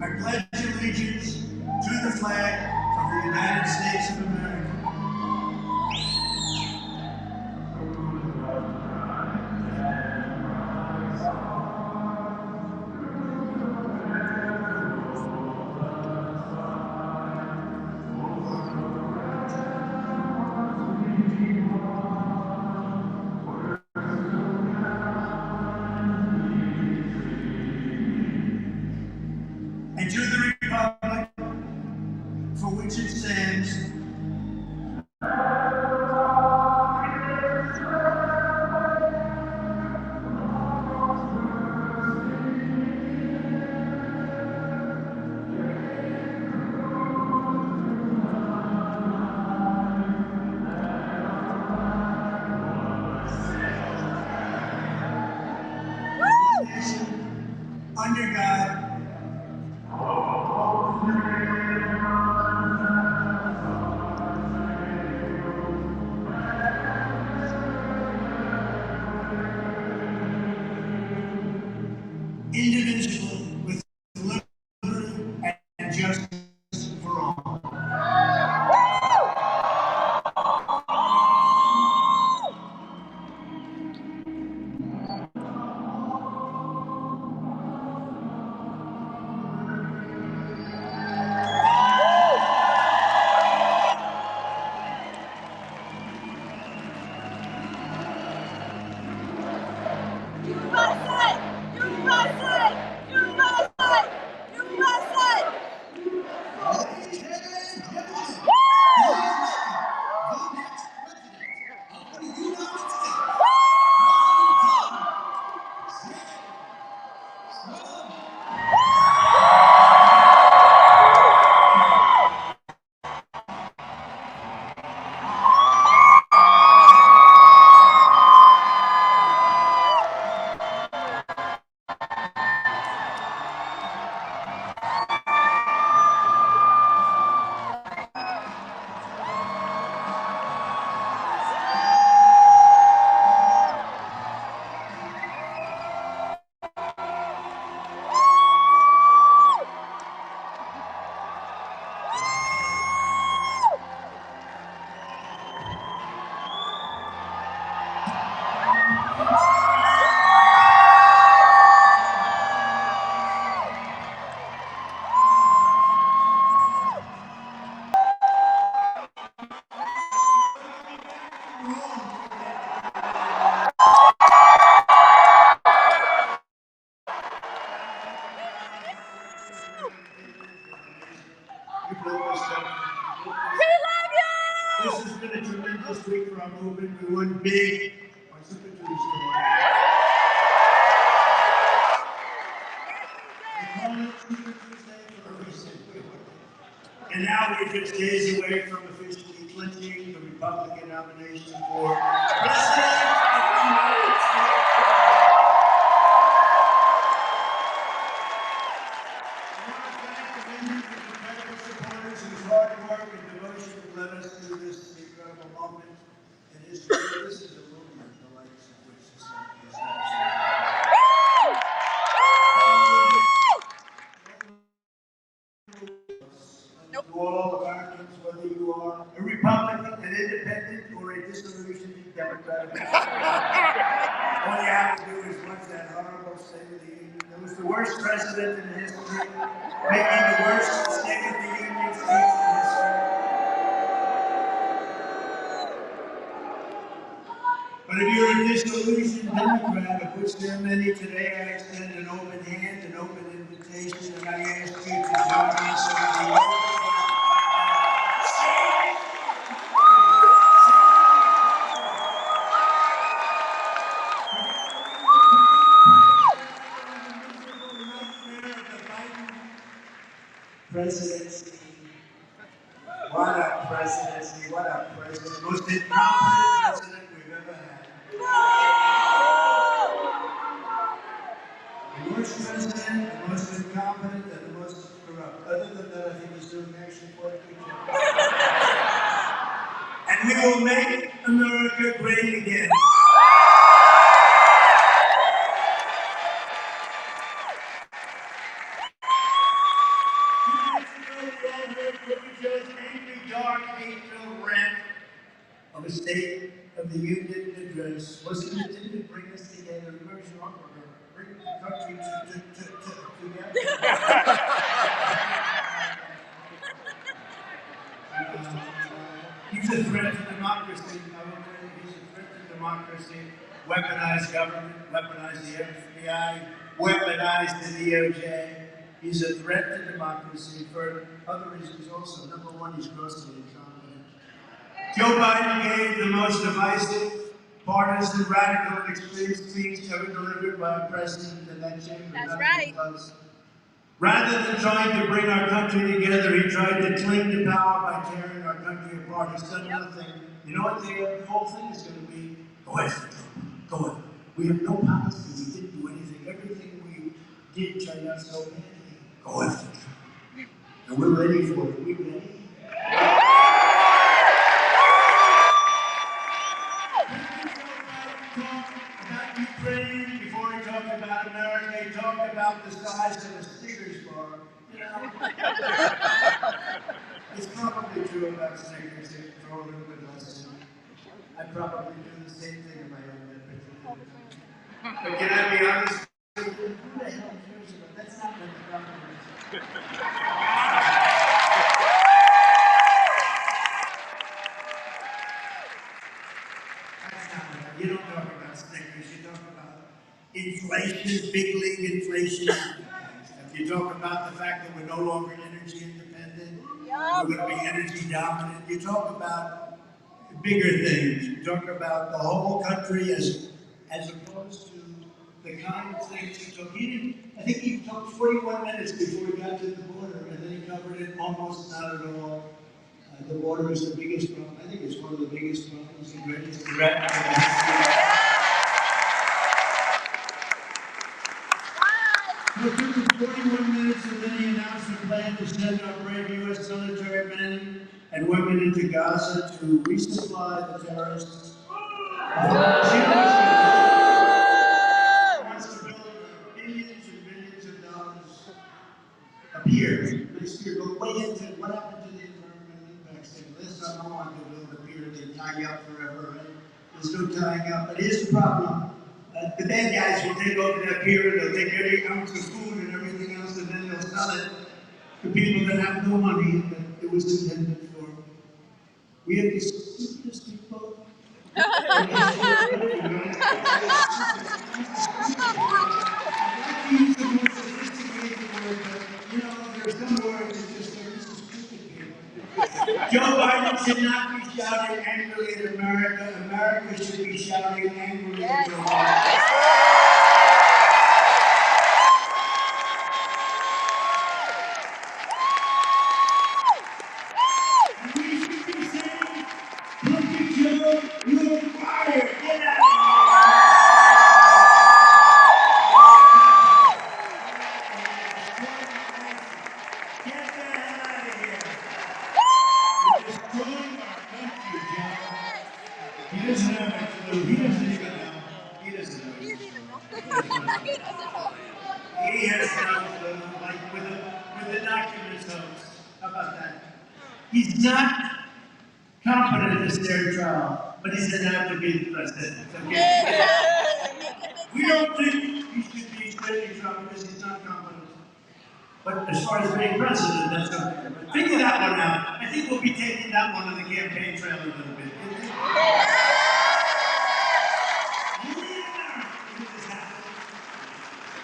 I pledge allegiance to the flag of the United States of America and to the republic for which it stands, one nation, under God, indivisible, with liberty and justice for all. This has been a tremendous week for our movement. We won big. And now we're just days away from officially clinching the Republican nomination for President of the United States. I want to thank the many incredible supporters whose hard work and devotion led us through this incredible moment in history. This is a movement, the likes of which this country has never seen. To all Americans, whether you are a Republican, an independent, or a disillusioned Democrat, all you have to do is watch that horrible State of the Union. It was the worst president in history, making the worst State of the Union speech in history. But if you're a disillusioned Democrat, of which there are many today, I extend an open hand, an open invitation, and I ask you to join me so that presidency. What a presidency. What a president. Most incompetent president we've ever had. The worst president, the most incompetent, and the most corrupt. Other than that, I think he's doing actually quite a good job. And we will make America great again. address was intended to bring us together, bring the country together. He's a threat to democracy. He's a threat to democracy. Weaponized government, weaponized the FBI, weaponized the DOJ. He's a threat to democracy for other reasons also. Number one, he's grossly incompetent. Joe Biden gave the most divisive, partisan, radical, and extreme speech ever delivered by a president in that chamber. That's right. Rather than trying to bring our country together, he tried to cling to power by tearing our country apart. He's done nothing. You know what the whole thing is going to be? Go after Trump. Go after. We have no policy. We didn't do anything. Everything we did turned out so badly. Go after Trump. And we're ready for it. Are we ready? About Ukraine, before he talked about America, he talked about the size of a Snickers bar. You know? It's probably true about Snickers, they throw a little bit less in. I probably do the same thing in my own life. But can I be honest? Who the hell cares about that? That's not what the problem is. You don't talk about Snickers, you talk about inflation, big league inflation. You talk about the fact that we're no longer energy independent, we're going to be energy dominant. You talk about bigger things. You talk about the whole country as opposed to the kind of things he took. I think he took 41 minutes before he got to the border, and then he covered it almost not at all. The border is the biggest problem. I think it's one of the biggest problems, the greatest threat. It took him 41 minutes, and then he announced a plan to send our brave U.S. military men and women into Gaza to resupply the terrorists. Wants to build billions and billions of dollars a pier. This year, go way into what happened to the environmental impact statement. This time, I want to build a pier they tie you up forever, right? There's no tying up, but here's the problem. The bad guys will take over that pier, they'll take every ounce of food and everything else, and then they'll sell it to people that have no money that it was intended for. We have these stupidest people. You know, there's some words that just say, this is stupid people. Joe Biden should not be shouting angrily at America. America should be shouting angrily at Joe Biden. We should be saying, look at Joe, you're fired. Get out of here. Get the hell out of here. You're destroying our country, Joe. He doesn't have a clue. He doesn't even know. He doesn't know. He has no clue, like with the documents hoax. How about that? He's not competent to stand trial, but he's allowed to be the president. Okay? We don't think he should be standing trial because he's not competent. But as far as being president, that's okay. But figure that one out. I think we'll be taking that one on the campaign trail a little bit.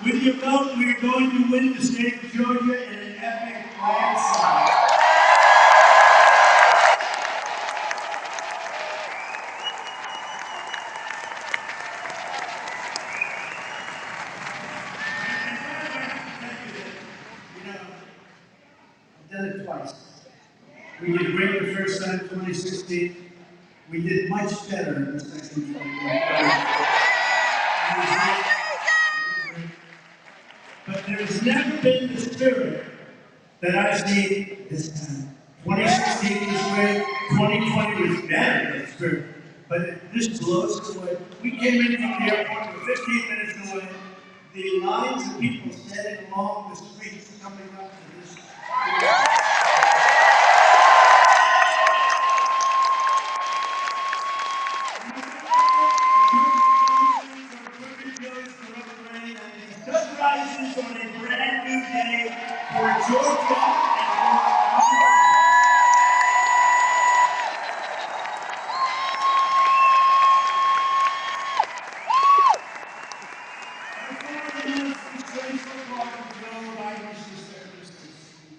With your vote, we're going to win the state of Georgia in an epic landslide. I've done it twice. We did great the first time, 2016. We did much better in the second 2020. But there's never been the spirit that I've seen this time. 2016 was great, 2020 was better than the spirit. But this blows us away. We came in from the airport, we're 15 minutes away. The lines of people standing along the streets coming up to this. rises on a brand new day for Georgia and for America.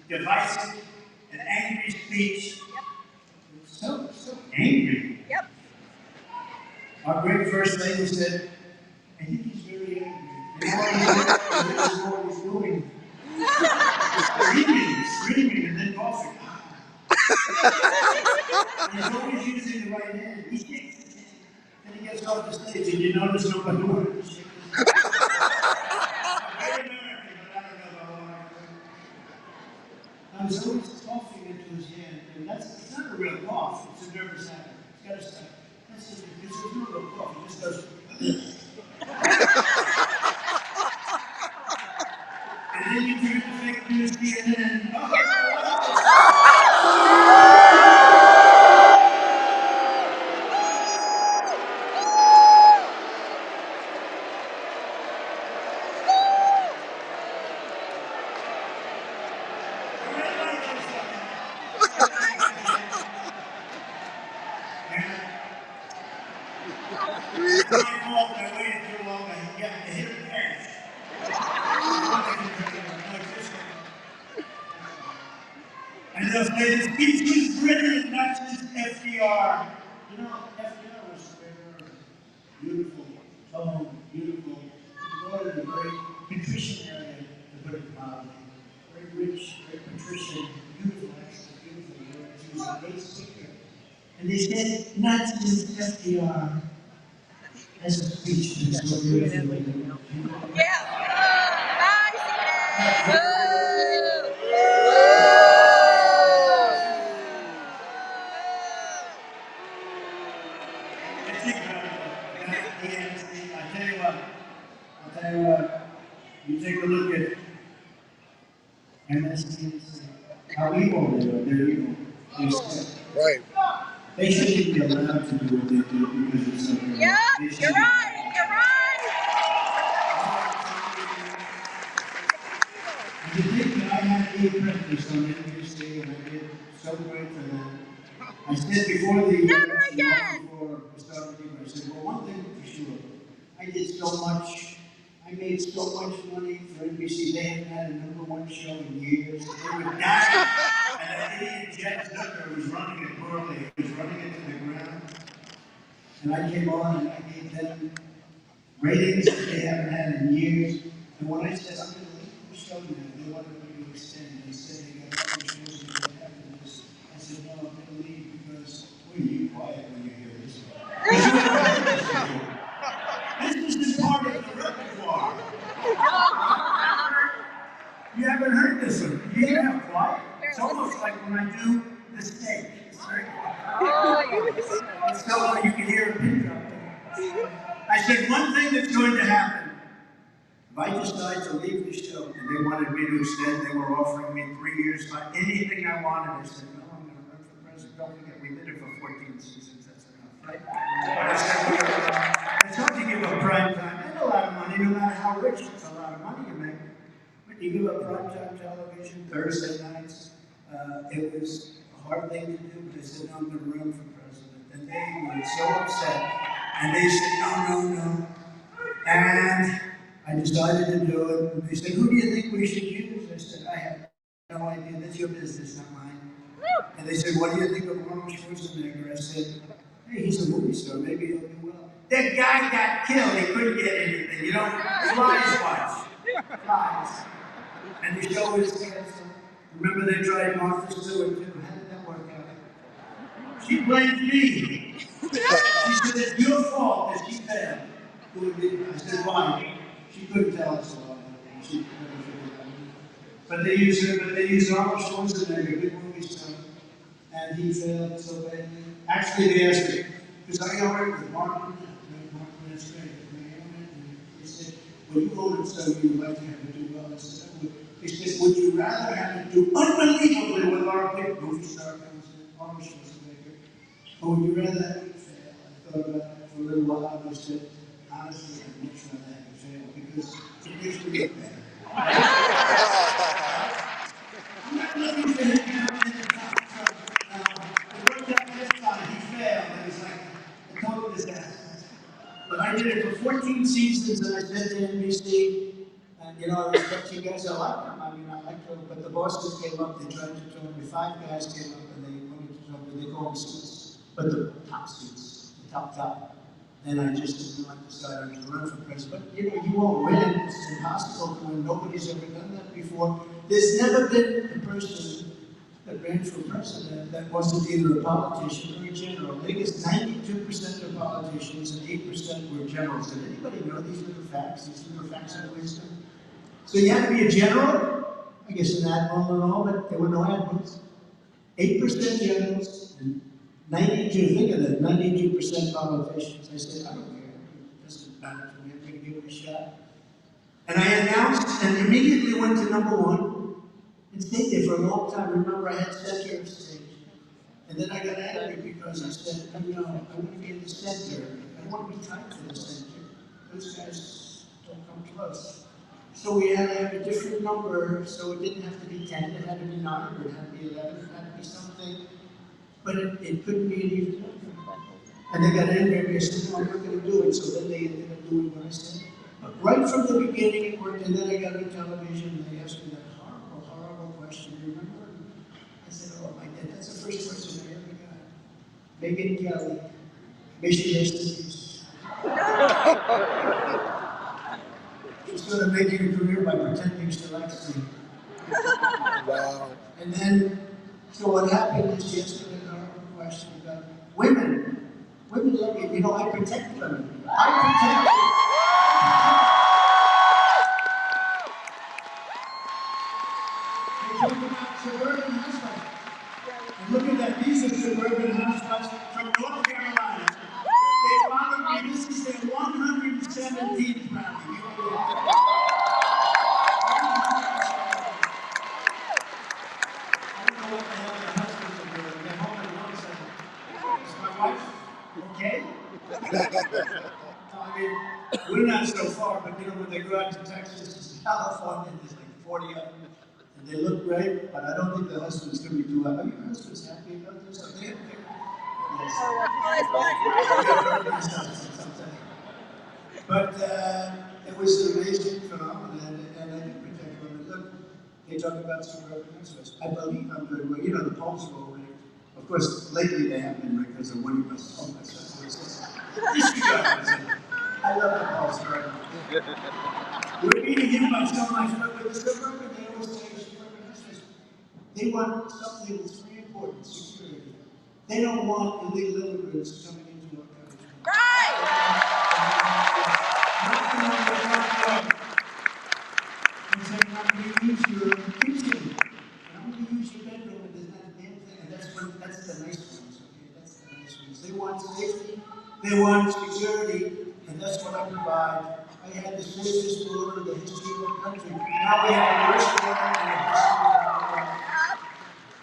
Divisive and angry speech. So angry. Yep. Our great First Lady said, I think he's very angry. And what he's doing, screaming, and then coughing. And he's always using the right hand. He shakes his hand. Then he gets off the stage, and you notice nobody doing it. Very American, but I don't know about all. I was always coughing into his hand, and it's not a real cough, it's a nervous habit. It's got to stop. It's a real cough, it just goes. And then you turn to fake news CNN. I waited too long, I got to hit a pass. And they'll say the speech was written not just FDR. You know, FDR was very beautiful, tone, beautiful. He brought in a great patrician area to put it mildly. Very rich, very patrician, beautiful accent, beautiful words. He was a great speaker. And they said not just FDR as a speech to so beautiful. Yeah. I'll tell you what, you take a look at MSNBC, how evil they are, they're evil. They're sick. Right. They shouldn't be allowed to do what they do because it's so good. Yeah, you're right, you're right. And to think that I had the apprentice on NBC and I did so great for them. I said before the Never again. before the start of the year, I said, well, one thing for sure, I did so much, I made so much money for NBC. They hadn't had a #1 show in years. They were dying. And that idiot Jeff Zucker was running it poorly. He was running it to the ground. And I came on and I gave them ratings that they haven't had in years. And when I said, I'm going to leave the show now, they wanted me to extend. They said they got other shows that they have to do. I said, no, I'm going to leave because, well, you quiet when you hear this. This is part of the repertoire. You haven't heard this one. You have quiet. It's almost like when I do the steak. It's very quiet. It's so you can hear a pin drop there. I said, one thing that's going to happen. If I decide to leave the show and they wanted me to extend, they were offering me 3 years, anything I wanted. I said, no, I'm going to run for president. Don't forget, we did it for 14 seasons. That's enough, right? I said, it's hard to give up prime time. And a lot of money, no matter how rich, it's a lot of money you make. But you give up primetime television, Thursday nights. It was a hard thing to do, but I said, no, I'm going to run for president. And they were so upset. And they said, no. And I decided to do it. And they said, who do you think we should use? I said, I have no idea. That's your business, not mine. And they said, what do you think of Arnold Schwarzenegger? I said, hey, he's a movie star. Maybe he'll do well. That guy got killed. He couldn't get anything. You know, flies watch. Flies. And the show was canceled. Remember they tried Martha Stewart too. How did that work out? She blamed me. She said, it's your fault that she failed. I said, why? She couldn't tell us a lot of things. She couldn't figure it out. But they used Arnold Schwarzenegger, big movie star. And he failed so badly. Actually, they asked me, because I got right with Martin, that's great. And they said, well, you wrote it so you would like to have it do well. I said, I would. They said, would you rather have it do unbelievably with our big movie star comes in, Arnold Schwarzenegger, or would you rather have it fail? I thought about it for a little while, and I said, honestly, I'd much rather have it fail, because it used to be better. I'm not looking for him to come in the top. It worked out this time. He failed. It was like a total disaster. But I did it for 14 seasons, and I said to NBC, and you know, I respect you guys. I like them. I mean, I like them. But the bosses came up. They tried to throw me. 5 guys came up, and they wanted to throw me. They called me suits, but the top suits, the top. And I just didn't like decided to run for president. But you know, you won't win. It's impossible to win. Nobody's ever done that before. There's never been a person that ran for president that wasn't either a politician or a general. I think it's 92% are politicians and 8% were generals. Did anybody know these little facts of wisdom? So you had to be a general, I guess an admiral and all, but there were no admirals. 8% generals and 92, think of that, 92% politicians. I said, I don't care. It doesn't matter to me. I'm going to give it a shot. And I announced and immediately went to #1 and stayed there for a long time. Remember, I had center of stage. And then I got angry because I said, you know, I want to be in the center. I don't want to be tied to the center. Those guys don't come close. So we had to have a different number, so it didn't have to be 10, it had to be 9, or it had to be 11, it had to be something. But it couldn't be an even number. And they got angry at me. I said, no, I'm not going to do it. So then they ended up doing what I said. But right from the beginning, it worked. And then I got on television, and they asked me that horrible question. Remember? I said, oh, my God, that's the first question I ever got. Megyn Kelly. May she rest in peace. She's sort of making a career by pretending she likes me. Wow. And then, so what happened is she asked me a horrible question about women. Women love me. You know, I protect women. I protect them. They talk about suburban housewives. And look at that. These are suburban housewives from North Carolina. They followed me. This is their 117th rally. Okay? I mean, we're not so far, but you know, when they go out to Texas and California, there's like 40 of them, and they look great, but I don't think the husband's going to be too happy. Are your husband's happy about this? Are they? Yes. But it was an amazing phenomenon, and I do protect women. Look, they talk about suburban housewives. I believe I'm doing well. You know, the polls were already. Of course, lately they have been because of winning my son. I love the polls, right? We're beating him by so much, but with the suburban, they always say suburban housewives. They want something that's very important, security. They don't want illegal immigrants coming into our country. Right! And saying, I'm going to use your kitchen. And I'm going to use your bedroom, and there's not a damn thing. And that's the nice ones, okay? That's the nice ones. They want safety, they want security, and that's what I provide. I had the safest border in the history of our country. Now we have the worst border in the history of our country.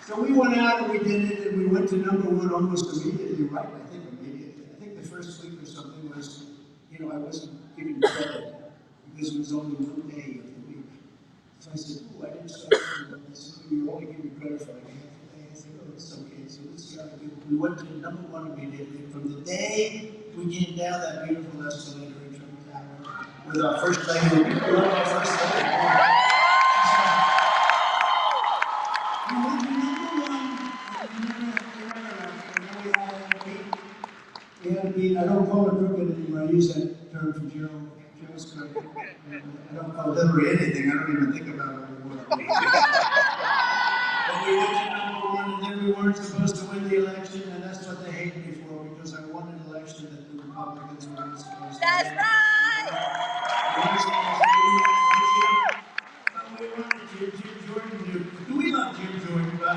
So we went out and we did it, and we went to #1 almost immediately, right? I think immediately. I think the first week or something was, you know, I wasn't given credit because it was only 1 day of the week. So I said, oh, I didn't start doing this. You only give me credit for like half a day. I said, oh, it's okay. So let's see how I do. We went to #1 immediately. From the day we came down that beautiful escalator in Trump Tower with our first lady. We love our first lady. I don't call her crooked anymore. I use that term from Joe's crooked. I don't call Hillary anything. I don't even think about her anymore. But we went to #1, and then we weren't supposed to win the election, and that's what they hate me for, because I won an election that the Republicans were not supposed to win. That's right! We wanted Jim Jordan. We love Jim Jordan, but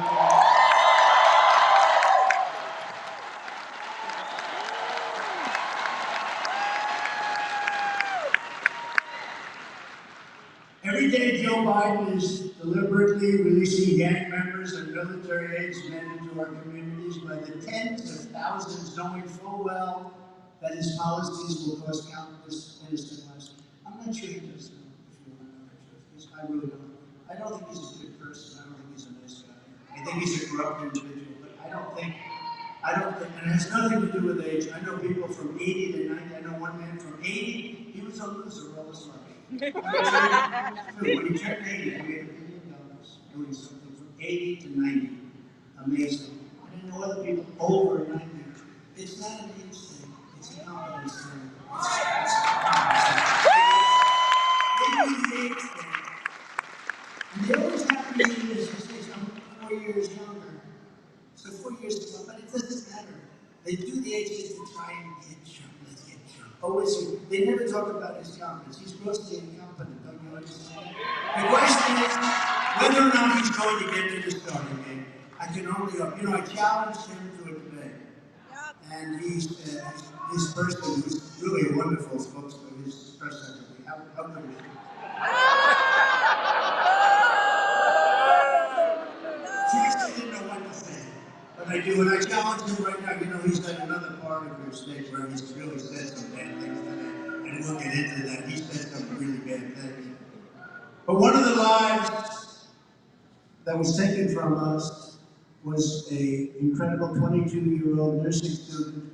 every day Joe Biden is deliberately releasing gang members and military-aged men into our communities by the tens of thousands, knowing full well that his policies will cost countless innocent lives. I'm not sure he does know, if you want to know the truth. I really don't. I don't think he's a good person. I don't think he's a nice guy. I think he's a corrupt individual, but I don't think, and it has nothing to do with age. I know people from 80 to 90. I know one man from 80, he was a loser all his life. When he turned 80, he made $1 billion doing something from 80 to 90. Amazing. I know other people over 90. It's not an age thing, it's a confidence thing. Maybe the age thing. And they always have to be this, I'm 4 years younger. So 4 years ago, but it doesn't matter. They do the age thing to try and get Trump. Let's get Trump. Always, they never talk about his competence. He's grossly incompetent, don't you understand? The question is whether or not he's going to get to the starting gate. I can only hope. You know, I challenged him to a debate. And his person, he's really a wonderful spokesman, his press secretary. How good is he? She actually didn't know what to say. But I do, and I challenge him right now. You know, he's got another part of your state where he's really said some bad things today. And we'll get into that. He said some really bad things. But one of the lives that was taken from us was an incredible 22-year-old nursing student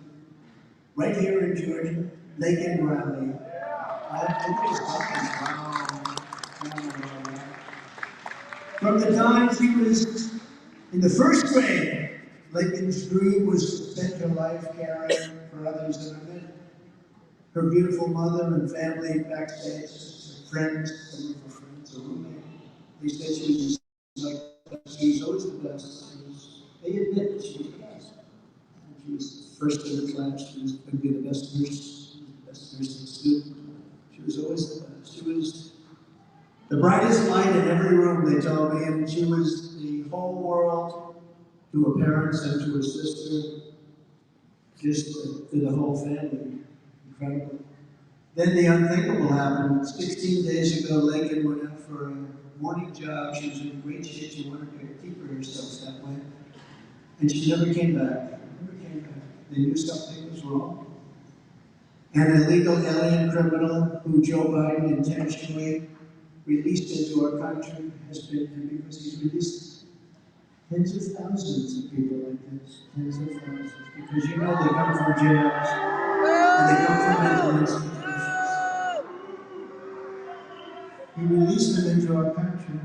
right here in Georgia, Laken Riley. From the time she was in the first grade, Laken's dream was to spend her life caring for others, and I met her beautiful mother and family backstage, her friends, some of her friends, a roommate. They said she was like, she was always the best. They admit that she was the best. She was first in the class. She was going to be the best nurse, the best nursing student. She was always the best. She was the brightest light in every room, they told me, and she was the whole world to her parents and to her sister, just to the whole family. Incredible. Then the unthinkable happened. 16 days ago, Laken went out for a morning jog. She was in great shape. She wanted to keep herself that way. And she never came back. They knew something was wrong. An illegal alien criminal who Joe Biden intentionally released into our country has been, and because he's released tens of thousands of people like this, tens of thousands, because you know they come from jails and they come from mental institutions. He released them into our country.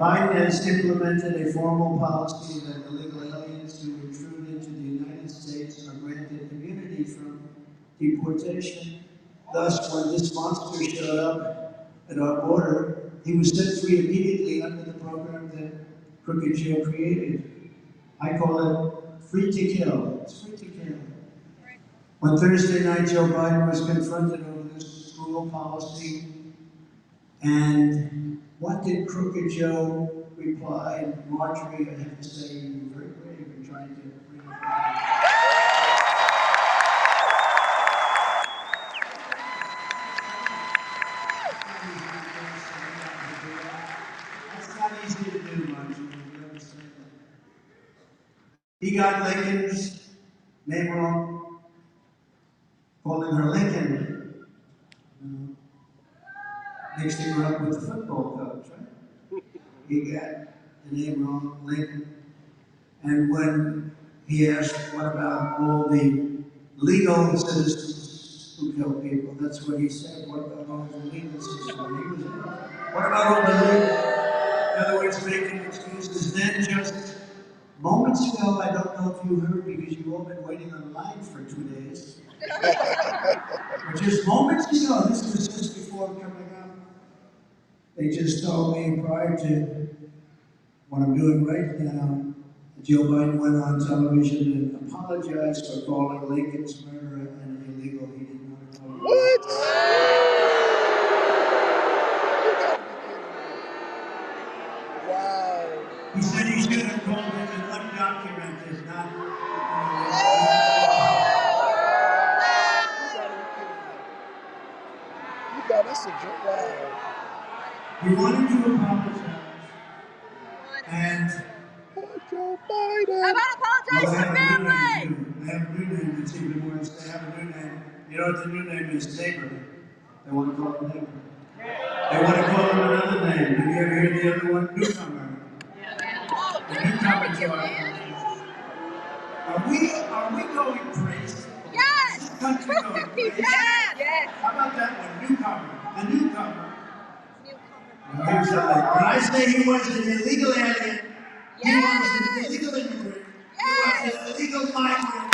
Biden has implemented a formal policy that illegal aliens who intrude into the United States are granted immunity from deportation. Thus, when this monster showed up at our border, he was set free immediately under the program that Crooked Joe created. I call it free to kill. It's free to kill. On Thursday night, Joe Biden was confronted over this school policy. And what did Crooked Joe reply? Marjorie, I have to say, you were very brave in trying to bring it back. That's not easy to do, Marjorie. You understand that? He got Lincoln's name wrong, calling her Lincoln. Mixing her up with the football coach, right? He got the name wrong, Lincoln. And when he asked, what about all the legal citizens who kill people? That's what he said. What about all the legal citizens? What about all the legal? In other words, making excuses. Then just moments ago, I don't know if you heard because you've all been waiting online for 2 days. But just moments ago, this was just before coming up. They just told me prior to what I'm doing right now, Joe Biden went on television and apologized for calling Lincoln's murder an illegal. He didn't want to call it. What? Wow. He said he should have called it an undocumented, not. You got us a joke. Wow. He wanted to apologize. And Joe Biden. How about apologize to family? They have a new name that's even worse. They have a new name. You know what the new name is? Saber. They want to call him neighbor. They want to call him another name. Did you ever hear the other one? Newcomer. The newcomer to our country. Are we going crazy? Yes! Is this country going crazy? Yes! Yes! How about that one? Newcomer. The newcomer. Now, here's something. When I say he was an illegal alien, he was an illegal immigrant, he was an illegal migrant.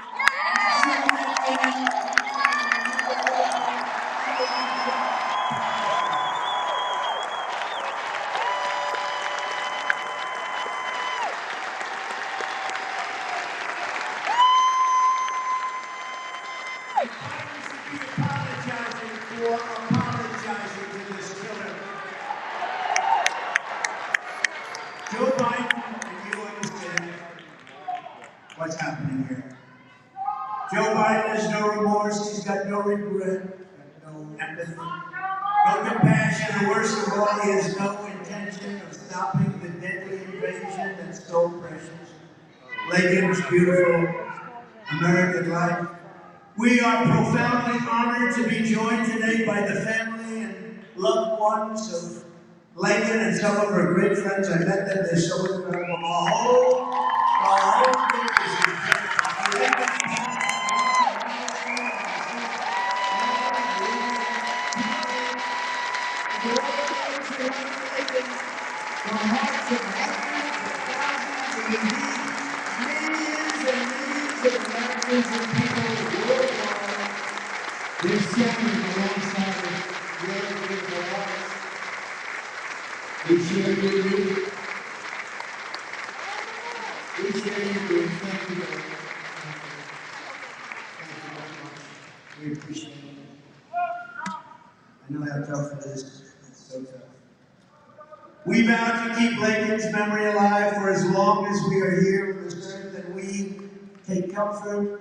Apologizing to this killer. Joe Biden, and you understand what's happening here. Joe Biden has no remorse, he's got no regret, no empathy, no compassion, and worst of all, he has no intention of stopping the deadly invasion that stole precious Lincoln's beautiful American life. We are profoundly honored to be joined today by the family and loved ones of Lincoln and some of her great friends. I met them, they're so incredible. Our whole group is incredible. From hearts of hundreds of thousands and indeed millions and millions of Americans and people worldwide, they're standing alongside of your beautiful hearts. We share your dreams. We share your dreams. Thank you very much. Thank you very much. We appreciate it. I know how tough it is. It's so tough. We vow to keep Lincoln's memory alive for as long as we are here on this earth, and we take comfort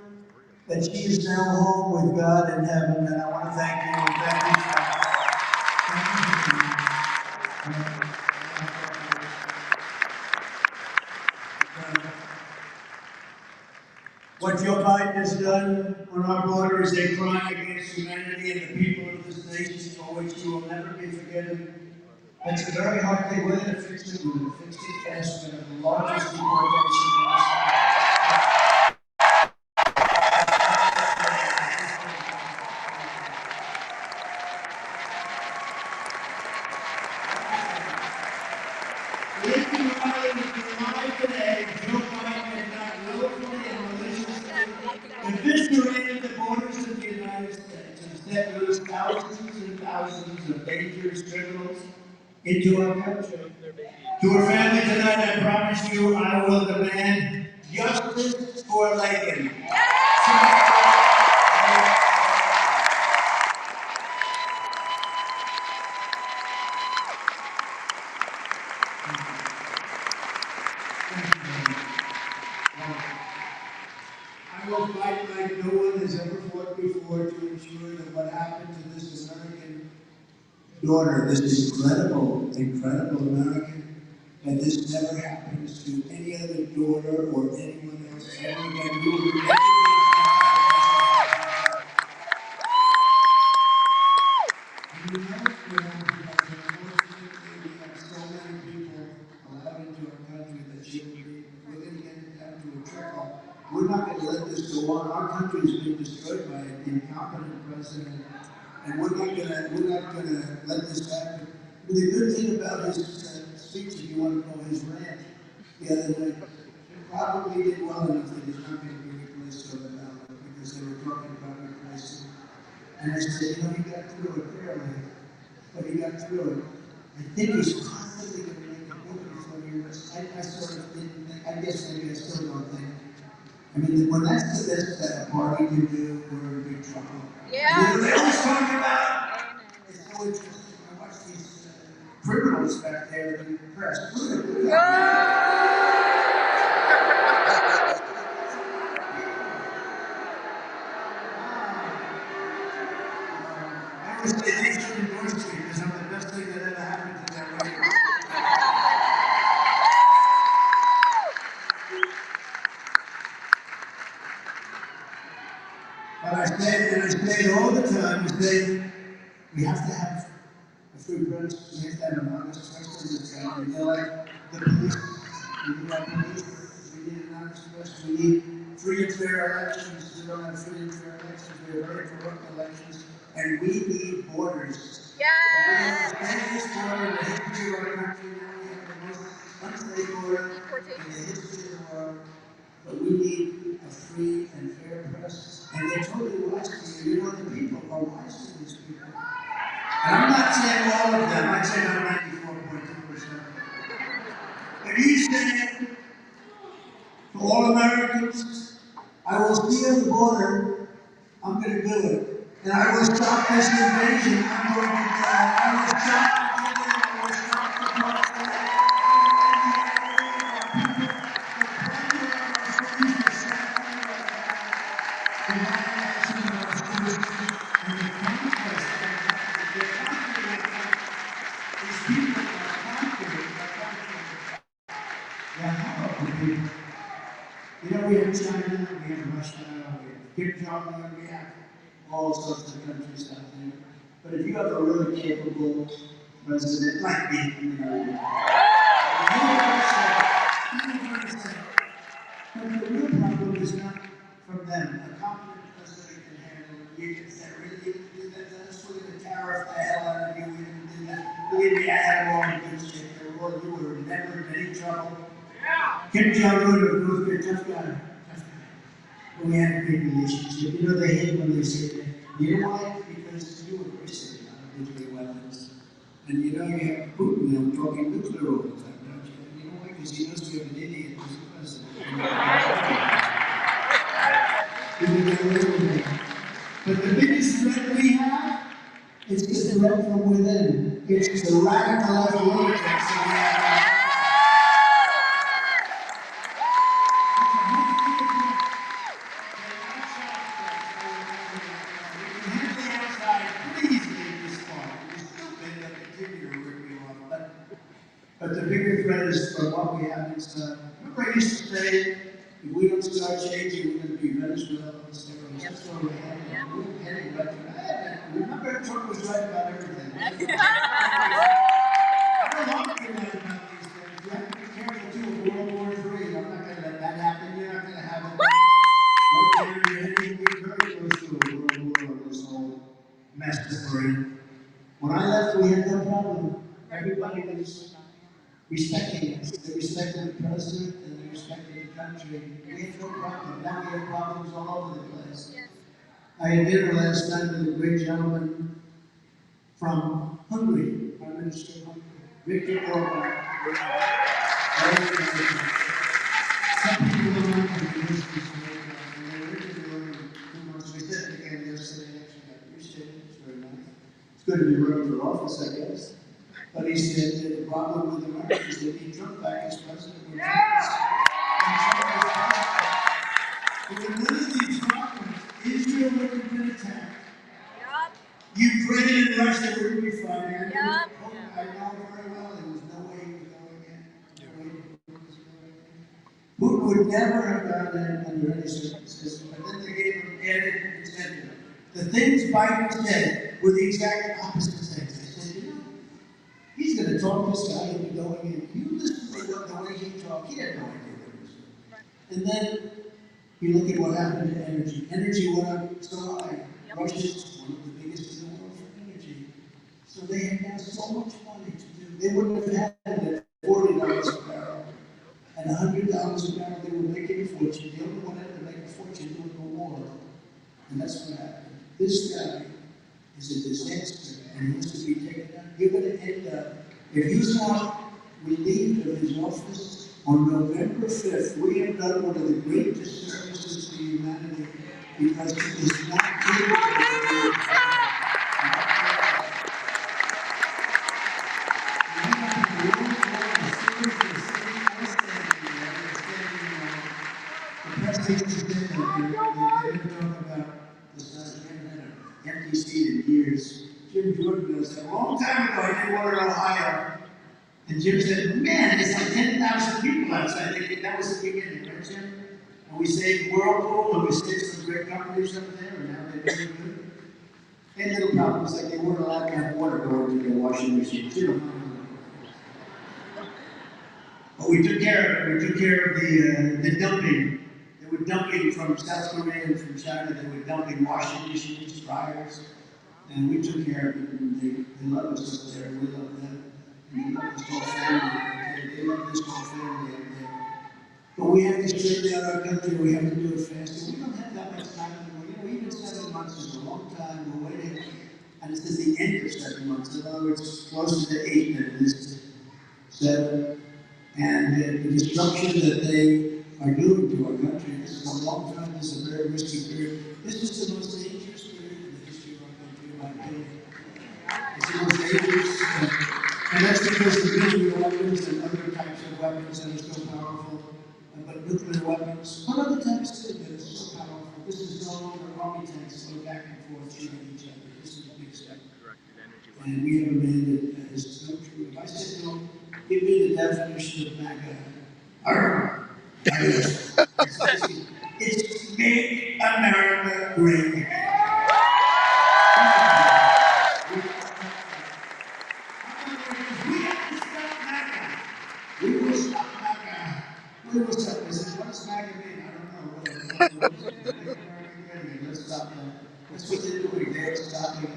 that she is now home with God in heaven. And I want to thank you and thank you for what Joe Biden has done on our border is a crime against humanity and the people of this nation for which you will never be forgiven. It's a very hard thing. We're going to fix it. We're going to fix it fast. We're going to have the largest deportation in this country. Lincoln Riley is alive today. Joe Biden has not willfully and maliciously eviscerated the borders of the United States and set loose thousands and thousands of dangerous criminals into our country. To her family tonight, I promise you, I will demand justice for Lincoln. I will fight like no one has ever fought before to ensure that what happened to this American daughter, this incredible, incredible American, that this never happens to any other daughter or anyone else ever again. We have so many people allowed into our country that should be, we're going to get it down to a trickle. We're not going to let this go on. Our country is being destroyed by an incompetent president, and we're not going to let this happen. But the good thing about his speech, if you want to call his rant, the other night, it probably did well enough that he's not going to be replaced on the ballot because they were talking about replacing. And I said, he got through it barely, but he got through it. I think he's constantly going to make a book before he was. I sort of didn't think, I guess maybe I still don't think. I mean, when that's the best that a party can do, we're in big trouble. Yeah. You know, they always talk about, it's so interesting. I watch these criminals back there in the press. I was the nation endorse me because I'm the best thing that ever happened to that radio. But I say it all the time, We have to have a free press. We have to have an honest press in this country. You know, like the police. We need our police. We need an honest press. We need free and fair elections. We don't have free and fair elections. We have very corrupt elections. And we need borders. Yes. We have this border, the history of our country. Now we have the most unsafe border in the history of the world. But we need a free and fair press. And they're totally wise to you. You know, the people are wise to these people. And I'm not saying all of them. I'd say about 94.2%. But he's saying, to all Americans, I will seal the border. I'm going to do it. And I will stop this invasion. I'm going to do it. I will stop the killing. I will stop the bloodshed. You know, we have China, we have Russia, we have Kim Jong-un, we have all sorts of countries out there. But if you have a really capable president like me, you know, you're going to say, but the real problem is not from them. A competent president can handle it. You can say, really, you can do that? That's we're going to tariff the hell out of you. We didn't do that. Believe me, I had all the good shit. You were never in any trouble. Kim Jong-un, of course, be a tough guy. But we had a great relationship. You know, they hate when they say that. You know why? Because you were racist on nuclear weapons. And you know, you have Putin now talking nuclear all the time, don't you? You know why? Because he knows you have an idiot as a president. But the biggest threat we have is the threat from within. It's the radical lunatics that we have. But the bigger threat is from what we have inside. Remember, I used to say, if we don't start changing, we're going to be Venezuela and steroids. That's where we're heading. We're heading right to that. Remember, Trump was right about everything. I don't want to be right about these things. You have to be careful, too, of World War III. I'm not going to let that happen. You're not going to have it. We're very close to a world war on this whole mess that we're in. When I left, we had no problem. Everybody was respecting us. They respected the president and they respected the country. We had no problem. Now we have problems all over the place. I had dinner last night with a great gentleman from Hungary, Prime Minister of Hungary, Viktor Orban. Some people don't like the universities and they were interviewing 2 months. We said it again yesterday, actually, I appreciate it. It's very nice. It's good to be running for office, I guess. But he said that the problem with America is they need Trump back as president. But none of these problems, Israel would have been attacked. Ukraine and Russia would be fighting. I know very well there was no way he was going in. Putin would never have done that under any circumstances. But then they gave him added incentive. The things Biden said were the exact opposite things. They said, you know, he's going to talk this guy into going in. You listen to the way he talked. He had no idea what he was doing. And then you look at what happened to energy. Energy went up so high. Russia's one of the biggest in the world for energy. So they had now so much money to do. They wouldn't have had it at $40 a barrel. At $100 a barrel, they were making a fortune. The only one that had to make a fortune doing the war. And that's what happened. This guy is a disaster, and he has to be taken down. You're going to end up, if he's not relieved of his office on November 5th, we have done one of the great disservices to humanity because he is not capable of doing empty seat in years. Jim Jordan knows that. A long time ago, I did one in Ohio. And Jim said, man, there's like 10,000 people outside. That was the beginning, right, Jim? And we saved Whirlpool, and we saved some great companies up there, and now they're doing good. They had little problems like they weren't allowed to have water going to their washing machines. You know. But we took care of it. We took care of the dumping. They were dumping from South Korea and from China. They were dumping washing machines, dryers, and we took care of it. And they love us up there, and we love them. And they love this whole family. Okay? They love this whole family up there. But we have to straighten out our country. We have to do it fast. And we don't have that much time anymore. You know, even 7 months is a long time. We're waiting, and this is the end of 7 months. In other words, closer to 8 than it is to 7. And the destruction that they are doing to our country, this is a long time, this is a very risky period. This is the most dangerous period in the history of our country, in my opinion. It's the most dangerous, and that's because the nuclear weapons and other types of weapons that are so powerful, but nuclear weapons, one other types too, that are so powerful. This is no longer army tanks going back and forth shooting each other. This is a big step. And we have a man that is no true. If I said to him, give me the definition of MAGA. It's Make America Great Again. We have to stop MAGA. We will stop MAGA. We will stop this. What does MAGA mean? I don't know. Let's stop that. That's what they're doing. They're stopping it.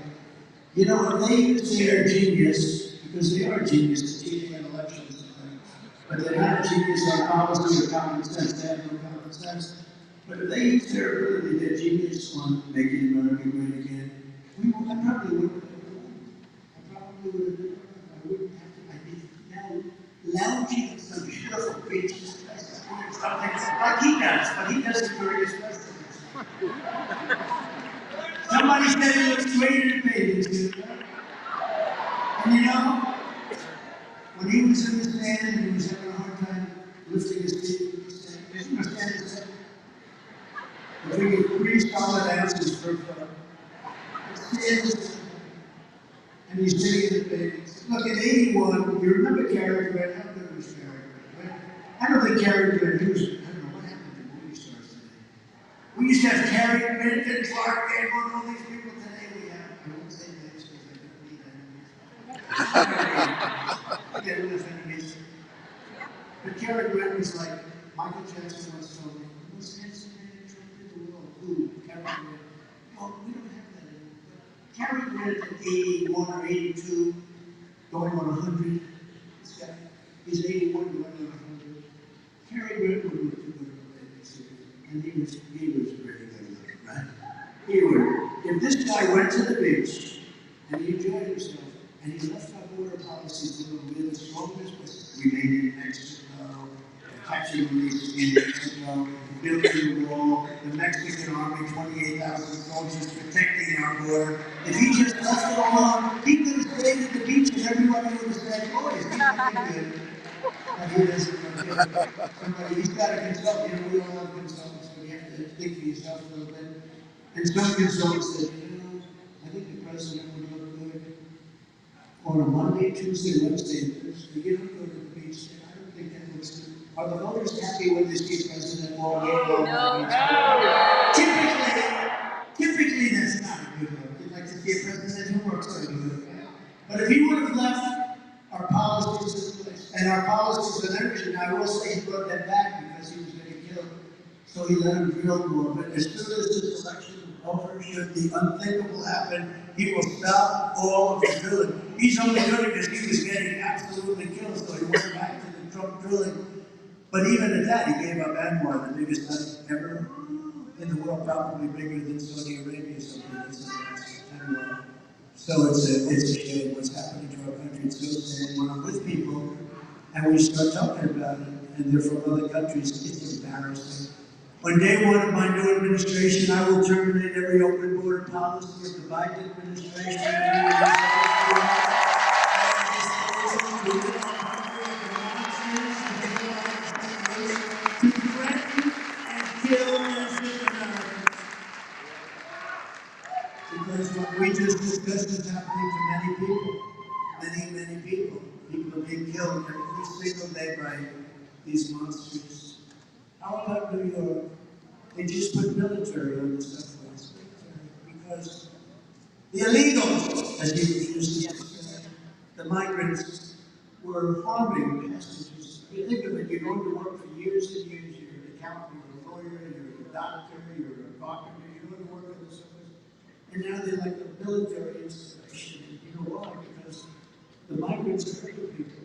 You know, when they use their genius, because they are genius, cheating in elections, but they're not genius on policy or common sense. They have no common sense. But if they use their ability, their genius on making America great again, I probably wouldn't have done it. I probably would have done it. I wouldn't have to. I'd be now lounging on some beautiful beach, something like he does, but he does it during his presidency. Somebody said he looks great in a bathing suit. And you know, when he was in the stand and he was having a hard time lifting his feet, he said, "Isn't the stand the same? If we get 3 solid ounces per foot, and he's sitting in the bathing suit. Look, at 81, you remember Cary Grant? How good was Cary Grant? Right? I don't think Cary Grant, I don't know what happened to movie stars today. We used to have Cary Grant and Clark Gable and all these people. Today we have, I won't say names because I don't need enemies. I get rid of enemies. But Cary Grant was like, Michael Jackson once told me, the most handsome man in the world. Who? Cary Grant. Well, we don't have that anymore. Cary Grant at 81 or 82, going on 100. This guy, he's 81 going on 100. Cary Grant would look too good in a bathing suit. And he was very good looking, right? He would. If this guy went to the beach and he enjoyed himself and he left our border policies to we're the strongest business. We made it in Mexico, catch and release in Mexico, building the wall, the Mexican army, 28,000 soldiers protecting our border. If he just left it alone, he could have stayed at the beach and everybody would have said, boys, he's looking good. But he doesn't look good. Somebody, he's got a consultant, you know, we all have consultants, but you have to think for yourself a little bit. And some consultants said, you know, I think the president would look good on a Monday, Tuesday, Wednesday, and Thursday. You don't go to the beach. I don't think that looks good. Are the voters happy when they see President all day long on the beach? Typically that's not a good look. You'd like to see a president who works on a good. But if he would have left our policies in place, and our policies on energy, now I will say he brought that back because he was going to kill, so he let him drill more. But as soon as this election is over, should the unthinkable happen, he will stop all of the drilling. He's only doing it because he was getting absolutely killed, so he went back to the Trump drilling. But even at that, he gave up Anwar, the biggest site ever in the world, probably bigger than Saudi Arabia, something Anwar. So it's a shame what's happening to our country. It's so sad when I'm with people and we start talking about it, and they're from other countries. It's embarrassing. On day 1 of my new administration, I will terminate every open border policy of the Biden administration. To threaten and kill innocent Americans. Because what we just discussed is happening to many people. Many people. People are being killed every single day by these monsters. How about New York? They just put military on the subways. Because The illegals, as you used to say, the migrants, were harming passengers. You think of it, you're going to work for years and years, you're an accountant, you're a lawyer, you're a doctor, you're a carpenter, you're going to work in the service. And now they're like a military installation. And you know why? Because the migrants hurt the people.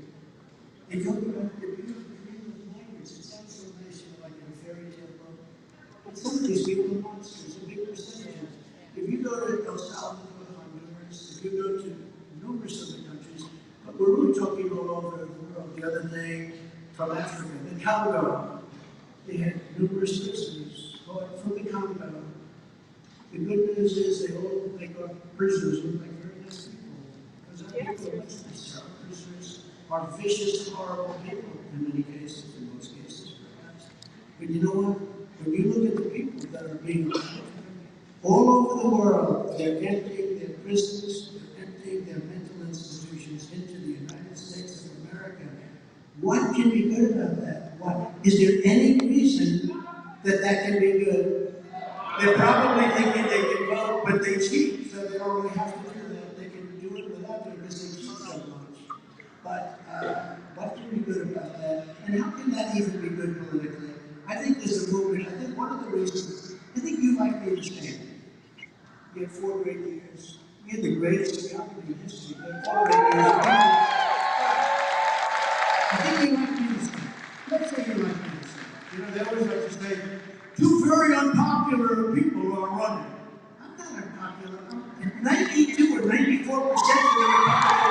They talk about the beautiful freedom of migrants. It sounds so nice, you know, like in a fairy tale book. But some of these people are monsters, a big percentage. If you go to El Salvador, Honduras, if you go to numerous other countries, but we're really talking all over the world. The other day from Africa, the Congo, they had numerous prisoners brought from the Congo. The good news is they all make our prisoners look like very nice people. Because our people are much nicer. Our prisoners are vicious, horrible people in many cases, in most cases perhaps. But you know what? When you look at the people that are being all over the world, they're emptying their prisons, they're emptying their mental institutions into the United States of America. What can be good about that? What? Is there any reason that that can be good? They're probably thinking they can vote, but they cheat, so they don't really have to do that. They can do it without it because they cheat so much. But what can be good about that? And how can that even be good politically? I think there's a movement. I think one of the reasons, I think you might be understanding. You had 4 great years. You had the greatest economy in history. You had 4 great years. I think you might be understanding. Let's say you might be understanding. You know, they always like to say, 2 very unpopular people are running. I'm not unpopular. 92 or 94% of the Republicans.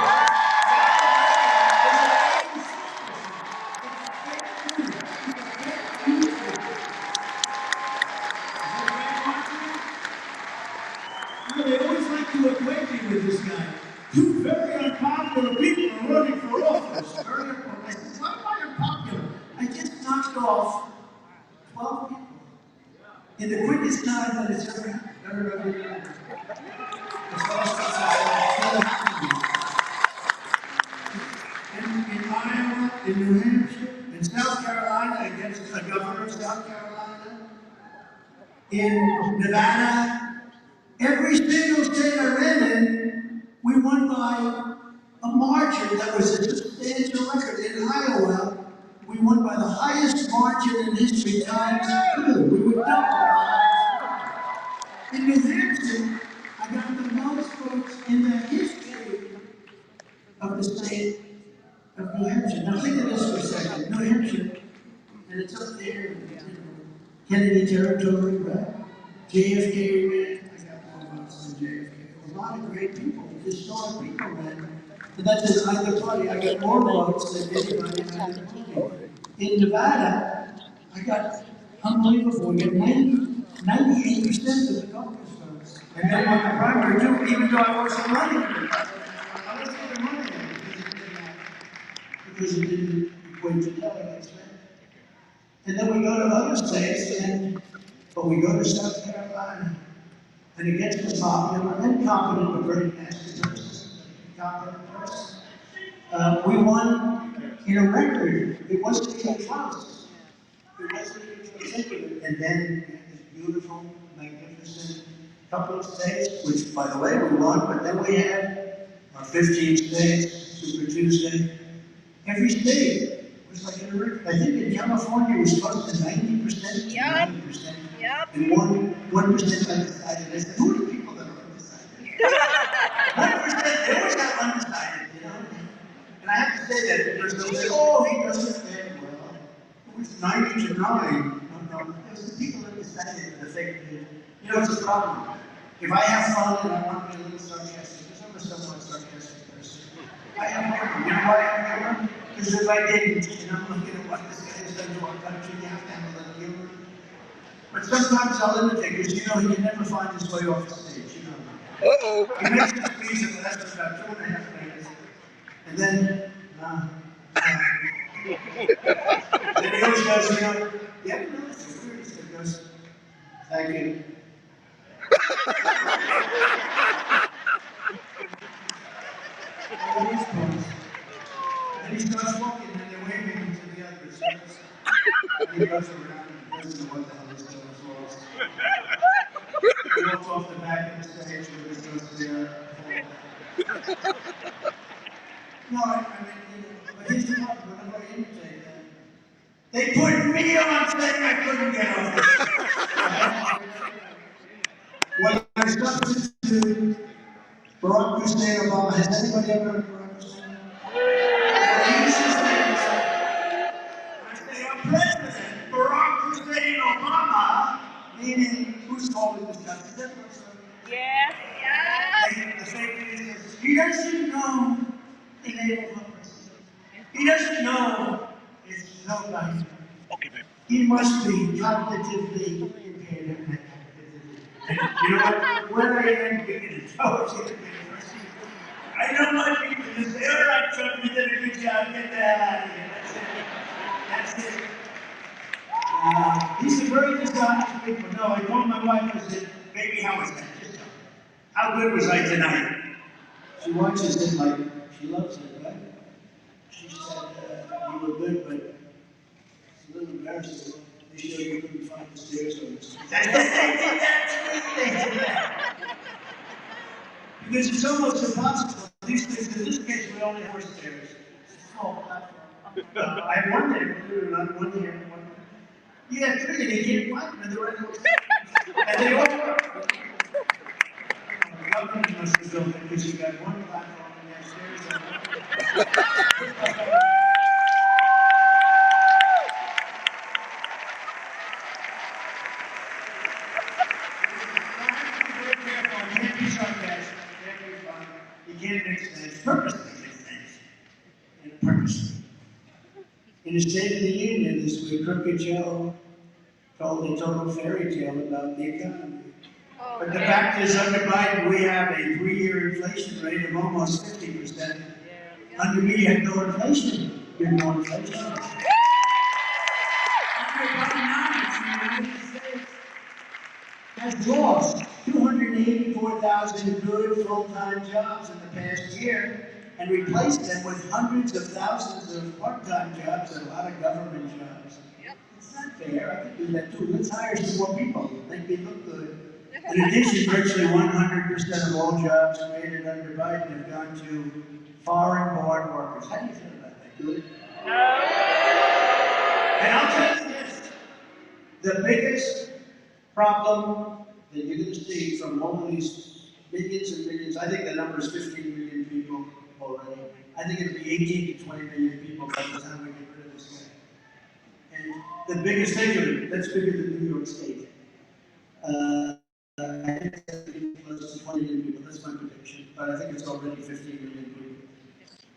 They always like to equate me with this guy. 2 very unpopular people are running for office. Very unpopular. I said, why am I unpopular? I just knocked off 12 people in the quickest time that it's ever happened. In Iowa, in New Hampshire, in South Carolina against the governor of South Carolina, in Nevada, every single state I ran in, we won by a margin that was a substantial record. In Iowa, we won by the highest margin in history times 2. We were double. In New Hampshire, I got the most votes in the history of the state of New Hampshire. Now think of this for a second. New Hampshire, and it's up there, you know, Kennedy territory, right? JFK ran. I got more votes than JFK. A lot of great people, historic people ran. And that's in either party. I got more votes than anybody in either party. In Nevada, I got unbelievable. We got 98% of the governor's votes. And then won the primary too, even though I wasn't running. I wasn't even running because it didn't equate to delegates, right? And then we go to other states, but we go to South Carolina, and against the popular and competent, but very nasty person, competent person, we won in a record. It wasn't even close. It wasn't even close. And then this beautiful, magnificent couple of states, which, by the way, we won, but then we had our 15 states, Super Tuesday. Every state was like in a record. I think in California it was close to 90%. Yep. 90%. Yep. And 1% undecided. I said, who are the people that are undecided? 1%, they always have undecided, you know? And I have to say that because they'll say, oh, he doesn't fit well. It was 90 to 9. No, there's the people undecided for the fake news. You know, it's a problem. If I have fun and I want to be a little sarcastic, because I'm a somewhat sarcastic person, I am humor. You know why I have humor? Because if I didn't, and I'm looking at what this guy has done to our country, you have to have a little humor. But sometimes I'll imitate, because you know he can never find his way off the stage, you know. Uh-oh. He makes a speech and lasts about 2.5 minutes, and then he always goes, you know, yeah, no, it's weird. He goes, thank you. And he starts walking, and they're waving to the others. And he goes around and doesn't know what the hell he's doing. walks off the back of the stage with his nose there. No, I mean, but here's the problem. Whenever I imitate them, they put me on saying I couldn't get off the stage. When I substituted Barack Hussein Obama, has anybody ever heard of Barack Hussein? I say, I'm President Barack Hussein Obama, meaning who's holding this country? Yes. The same thing is, he doesn't know the name of our president. He doesn't know it's nobody. He must be cognitively impaired. And you know what? When I am being intelligent, I know my people just say, all right, Trump, you did a good job, get the hell out of here. That's it. These are very dishonest people. No, I told my wife, I said, baby, how was that? How good was I tonight? She watches it like, she loves it, right? She said, you were good, but it's a little embarrassing. They show you couldn't find the stairs on this. They did that. Because it's almost impossible. These things, in this case, we only have 4 stairs. It's a small platform. I have one there, believe it or not, one here, one there. You have 3, and they can't find them, and they're right close. And they all work. The government must have built it because you got one platform and you have stairs on it. You can't make sense, purposely make sense. And purposely. In the State of the Union this week, Crooked Joe told a total fairy tale about the economy. But the fact is, under Biden, we have a 3-year inflation rate of almost 50%. Under me, you have no inflation. You have no inflation. Under Bidenomics, the United States has lost 284,000 good full-time jobs in the past year and replaced them with hundreds of thousands of part-time jobs and a lot of government jobs. It's not fair. I could do that too. Let's hire some more people. Make me look good. In addition, virtually 100% of all jobs created under Biden have gone to foreign-born workers. How do you feel about that? Good? And I'll tell you this. The biggest problem that you're going to see from all of these millions and millions, I think the number is 15 million people already. I think it'll be 18 to 20 million people by the time we get rid of this guy. And the biggest figure, that's bigger than New York State. I think it's close to 20 million people, that's my prediction. But I think it's already 15 million people.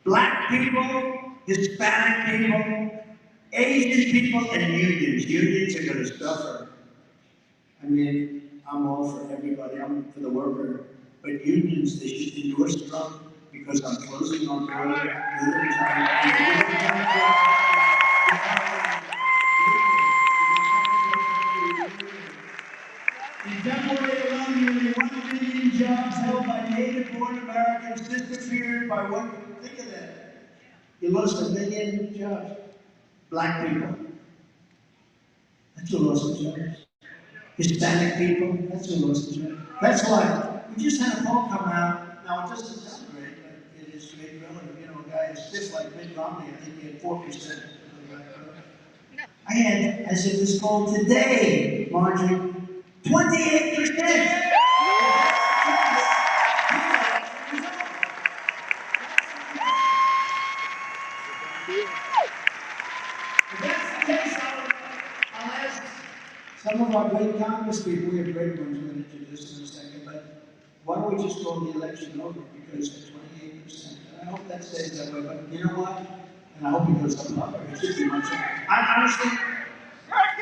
Black people, Hispanic people, Asian people, and unions. Unions are going to suffer. I mean, I'm all for everybody, I'm for the worker. But unions, they should endorse Trump because I'm closing on border. In February alone, nearly 1 million jobs held by native-born Americans disappeared by one. Think of that. You lost 1 million jobs. Black people. That's a loss of jobs. Hispanic people, that's a loss of jobs. That's why we just had a poll come out. Now, it doesn't sound great, but it is great relative. You know, a guy is stiff like Mitt Romney, I think he had 4%. I had, as of this poll today, Marjorie, 28%. Some of our great Congress people, we have great ones, we're going to introduce in a second, but why don't we just call the election over? Because at 28%, and I hope that stays that way, but you know what? And I hope it goes up higher. It should be much higher. Honestly,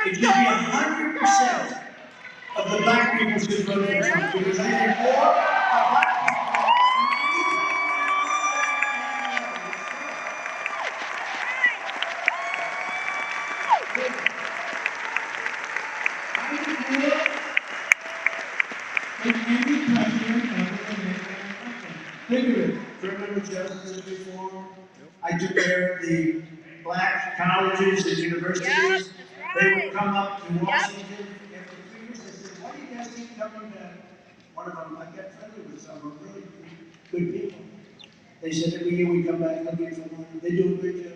it should be 100% of the black people should vote for Trump, because I think more black people. Figure it. Criminal justice reform. I took care of the black colleges and universities. They would come up to Washington after 3 years. They said, why do you guys keep coming back? one of them, I got friendly with some of them, really good people. They said every year we come back looking for money. They do a great job.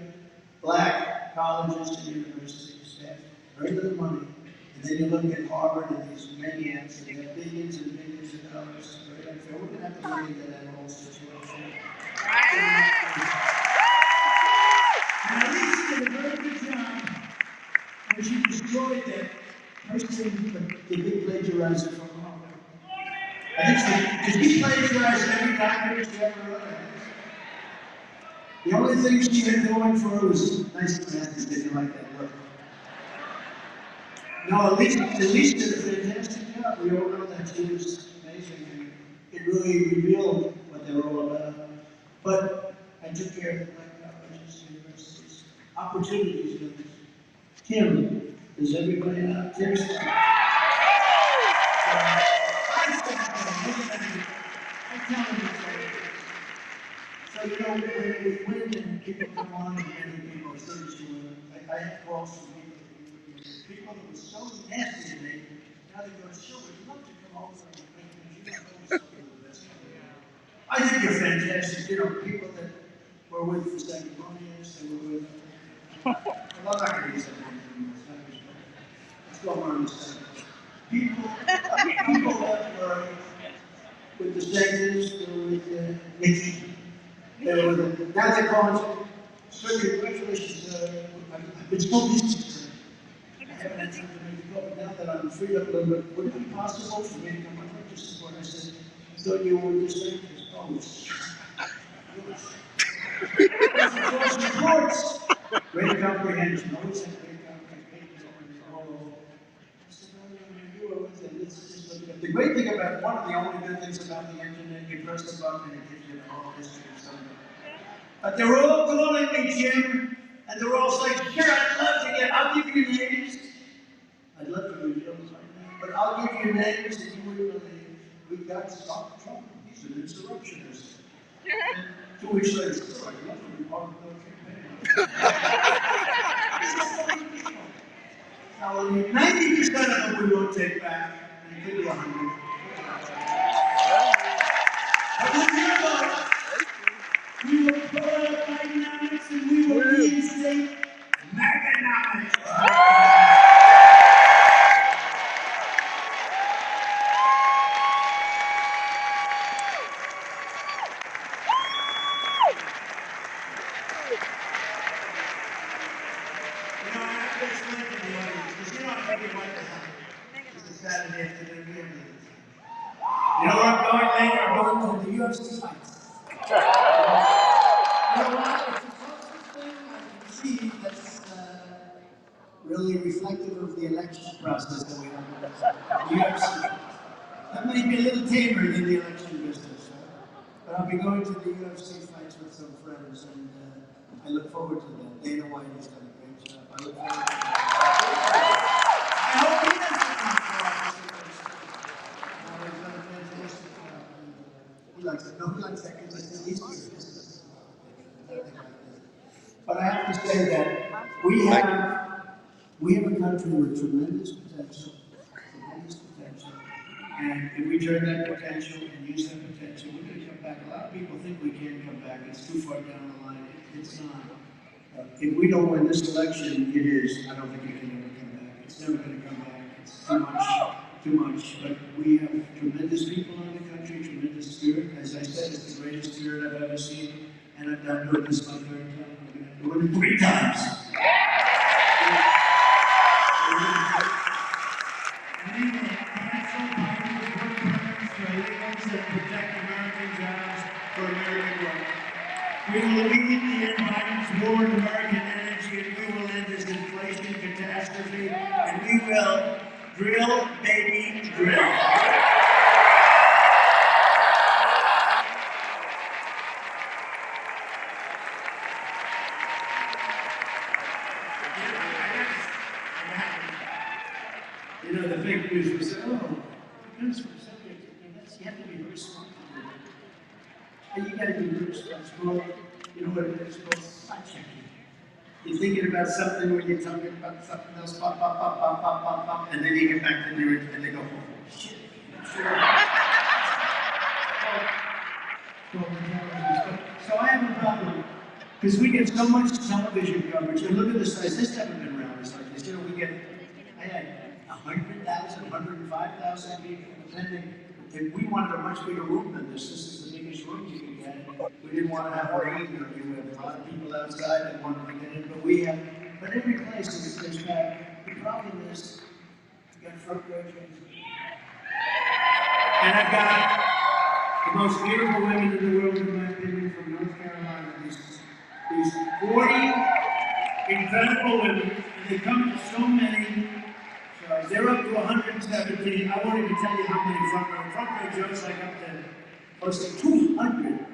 Black colleges and universities have very little money. And then you look at Harvard and these maniacs, and they have billions and billions of dollars. It's very unfair. We're going to have to get into that whole situation. And Elise did a very good job when she destroyed that person, the big plagiarizer from Harvard. I think she plagiarized every document she ever wrote. The only thing she had going for her was nice glasses, didn't like that look. No, Elise did a fantastic job. We all know that she was amazing, and it really revealed what they were all about. But I took care of the black colleges, universities, opportunities. Kim, is everybody out? Tim's I'm telling you, so you know, when we win and people come on and many people are service to them, I have calls from people that were so nasty to me, now they go, sure, we'd love to come over and make things, you know, something of the best. I think you're fantastic, you know, people that were with the Sanctimonious, they were with, well, I'm not going to use that name, let's go on the same. People that were with the Saints, they were with Nikki. Now they're calling, sir, congratulations, I've been so busy. I haven't had time to make the call, but now that I'm freed up a little bit, would it be possible for me to come over to support? I said, I thought you were with the Saints. Oh, it's reports. Great comprehension, always had great comprehension. I said, no, you were with them. Let's just look it up. The great thing about, one of the only good things about the internet, you press the button and it gives you the whole history of somebody. But they're all calling me Jim, and they're all saying, sure, I'd love to get, I'll give you names. I'd love to give you names right now, but I'll give you names that you wouldn't believe. We got Stop Trump. He's an insurrectionist. And 2 weeks later, still, I'd love to be part of the campaign. Now, 90% of them we won't take back, and it could be 100. But with your vote, we will pull out Bidenomics and we will reinstate Maganomics. You know, I have to explain to the audience, because you know I think it might be it's a Saturday afternoon, we have the you know where I'm going later? I'm going to the UFC fights. You know what? It's the closest thing I can see that's really reflective of the election process that we have. The UFC. That may be a little tamer than the election business, but I'll be going to the UFC fights with some friends, and I look forward to that. Dana White has done a great job. I look forward to that. I hope he doesn't come for us. He's done a fantastic job. He likes it. No, he likes that because he's serious. But I have to say that we have a country with tremendous potential, and if we turn that potential and use that potential, we're going to come back. A lot of people think we can't come back. It's too far down the line. It's not. If we don't win this election, it is. I don't think it can ever come back. It's never going to come back. It's too much. But we have tremendous people in the country, tremendous spirit. As I said, it's the greatest spirit I've ever seen, and I'm not doing this my third time. I'm going to do it 3 times. That protect American jobs for American work. We will lead the environment toward American energy, and we will end this inflation catastrophe, and we will drill, baby, drill. You know, the fake news was, defense for a subject, you have to be very smart to do it. And you got to be very smart. You know what it is called? Spot checking. You're thinking about something when you're talking about something else, pop, pop, pop, pop, pop, pop, pop, and then you get back to there and they go, oh, shit. 12 television. So I have a problem because we get so much television coverage. And look at the size. This never been around this like this. You know, we get. I had 100,000, 105,000 people, depending. If we wanted a much bigger room than this, this is the biggest room you can get. We didn't want to have rain, or we have a lot of people outside that wanted to get in, but we have. But every place is this back. The problem is, you got front row chairs. And I've got the most beautiful women in the world, in my opinion, from North Carolina. These 40 incredible women, and they come to so many. They're up to 117. I won't even tell you how many front row Joe's like up to close to 200.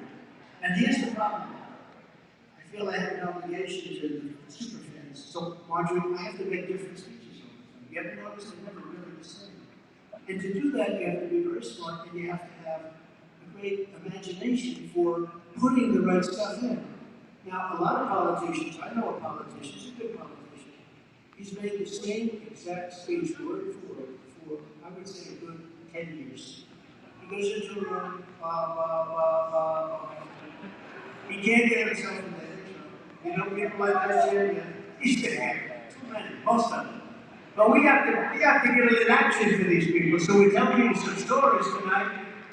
And here's the problem. I feel I have an obligation to the super fans. So, Marjorie, I have to make different speeches all the time. You ever notice they're never really the same? And to do that, you have to be very smart, and you have to have a great imagination for putting the right stuff in. Now, a lot of politicians, I know a politician, he's a good politician. He's made the same exact speech, word for word, for, I would say, a good 10 years. He goes into a room, blah, blah, blah, blah, blah. He can't get himself in there. You know, people like that here, he's going to get too many, most of them. But we have to get a little action for these people. So we tell people some stories tonight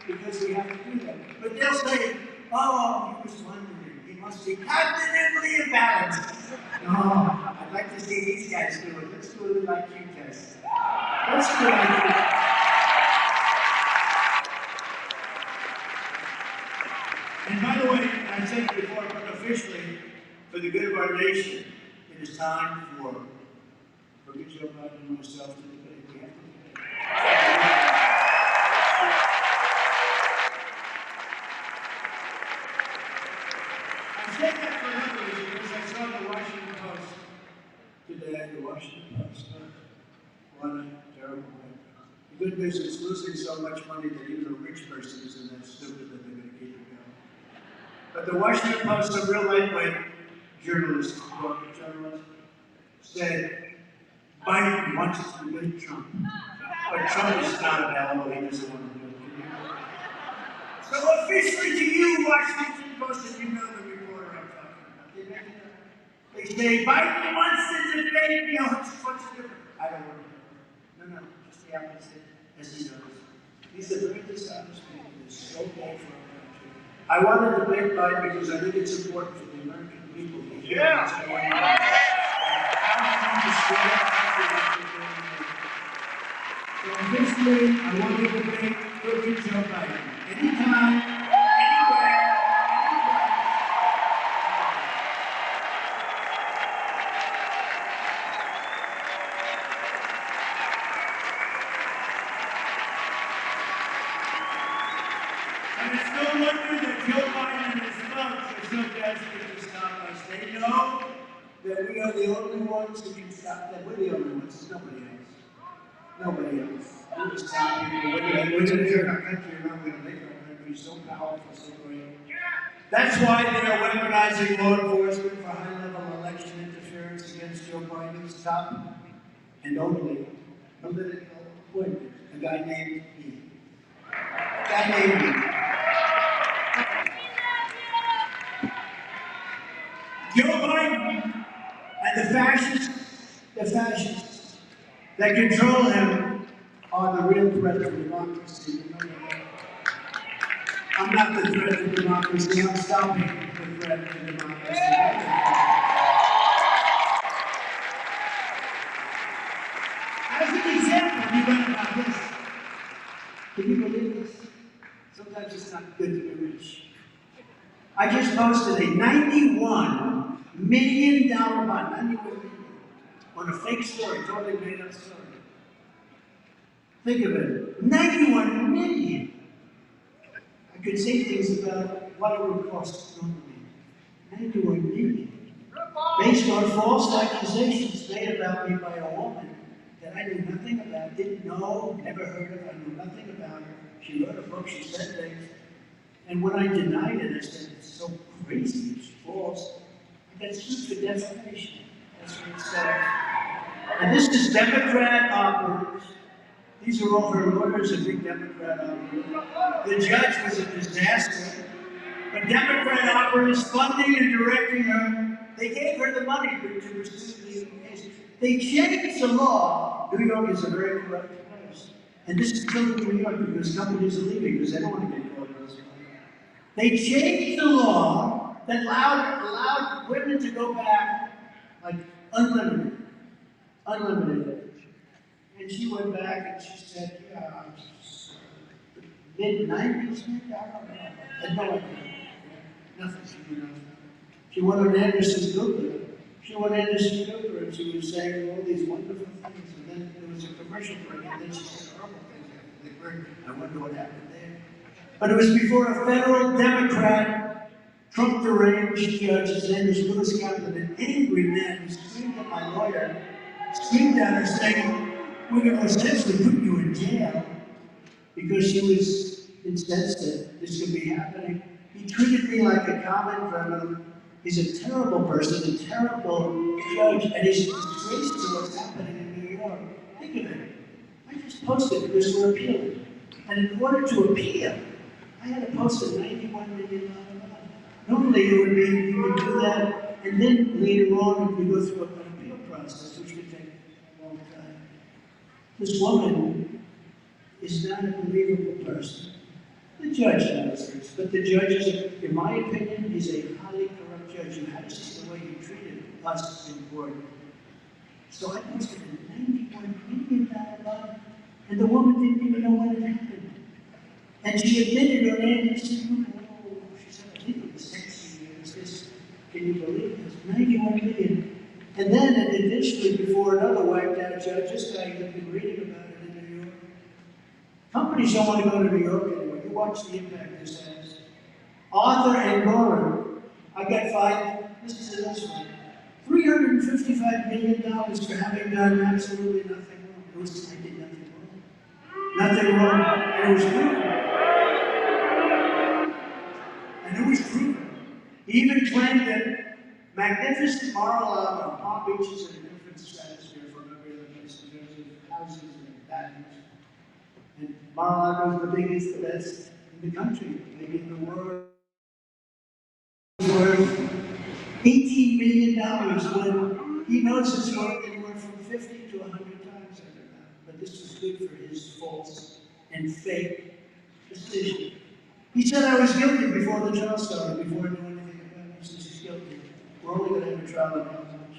because we have to do that. But they'll say, oh, he was wondering, he must be cognitively imbalanced. No, I'd like to see these guys do it. Let's do a little IQ test. Let's do an IQ test. And by the way, I said it before, but officially, for the good of our nation, it is time for Joe Biden and myself to debate. We have to debate. I said that for another reason, because I saw the Washington Post today, the Washington Post. What a terrible way. The good news is losing so much money that even a rich person isn't that stupid that they're going to keep it going. But the Washington Post, a real lightweight journalist, said, Biden wants to debate Trump, but Trump is not available. He doesn't want to do it. So officially to you, Washington Post, and you know the reporter I'm talking about. They say Biden wants to debate me. What's different? I don't want to. No, just the opposite, as he knows. He's a very dishonest man. He's so bad for our country. I want to debate Biden because I think it's important for the American people to hear what's going on. So officially, I want to debate with Joe Biden. Anytime, anywhere, And it's no wonder that Joe Biden and his thugs are so desperate to stop us. They know that we are the only ones who can stop them. We're the only ones. Nobody else. Nobody else. We're just telling people, we're going to do our country, we're not going to make our country so powerful, so great. That's why they are weaponizing law enforcement for high-level election interference against Joe Biden's top and only political appointment, a guy named me. A guy named me. Joe Biden and the fascists that control him are the real threat to democracy. I'm not the threat to democracy, I'm stopping the threat to democracy. As an example, you read about this. Can you believe this? Sometimes it's not good to be rich. I just posted a $91 million bond, 91 million, on a fake story, totally made up story. Think of it, 91 million. I could say things about what it would cost normally. 91 million. Based on false accusations made about me by a woman that I knew nothing about, didn't know, never heard of, I knew nothing about her. She wrote a book, she said things. And when I denied it, I said, it's so crazy, it's false. I got sued for defamation. That's what it says. And this is Democrat operatives. These are all her lawyers, a big Democrat operatives. The judge was a disaster. But Democrat operatives funding and directing her, they gave her the money to pursue the case. They changed the law. New York is a very corrupt place. And this is killing New York because companies are leaving because they don't want to get caught in this. They changed the law that allowed women to go back like unlimited. Unlimited. And she went back and she said, yeah, mid-90s, maybe? I don't know. I had no idea. Nothing. She knew nothing. She went on Anderson Cooper. She went on Anderson Cooper and she was saying all these wonderful things. And then there was a commercial break and then she said horrible things after the break. I wonder what happened there. But it was before a federal Democrat, Trump-deranged judge, his name is Lewis Kaplan, an angry man who screamed at my lawyer, screamed at her saying, we're going to essentially put you in jail because she was incensed that this could be happening. He treated me like a common criminal. He's a terrible person, a terrible judge, and he's a disgrace to what's happening in New York. Think of it. I just posted because we're appealing. And in order to appeal, I had to post a $91 million bond. Normally it would be, you would do that, and then later on we go through an appeal process, which would take a long time. This woman is not a believable person. The judge knows this, but the judge is, in my opinion, is a highly corrupt judge. You have to see the way he treated us in court. So I posted a $91 million bond, and the woman didn't even know when it happened. And she admitted her name, and she said, oh, she said, I think it was 6 years. This, can you believe this? 91 million. And then, additionally, before another wiped out judge, this guy had been reading about it in New York. Companies don't want to go to New York anymore. You watch the impact this has. Arthur and Nora, I got fined, listen to this one, $355 million for having done absolutely nothing wrong. It was, I did nothing wrong. Nothing wrong. And it was proven. And it was proven. He even claimed that magnificent Mar-a-Lago and Palm Beach is in a different stratosphere from every other place in terms of houses and values. And Mar-a-Lago is the biggest, the best in the country, maybe in the world. Worth $18 million when he knows it's worth anywhere from 50 to 100 times that amount. But this was good for his false and fake decision. He said I was guilty before the trial started, before I knew anything about it. He says he's guilty. We're only going to have a trial in March.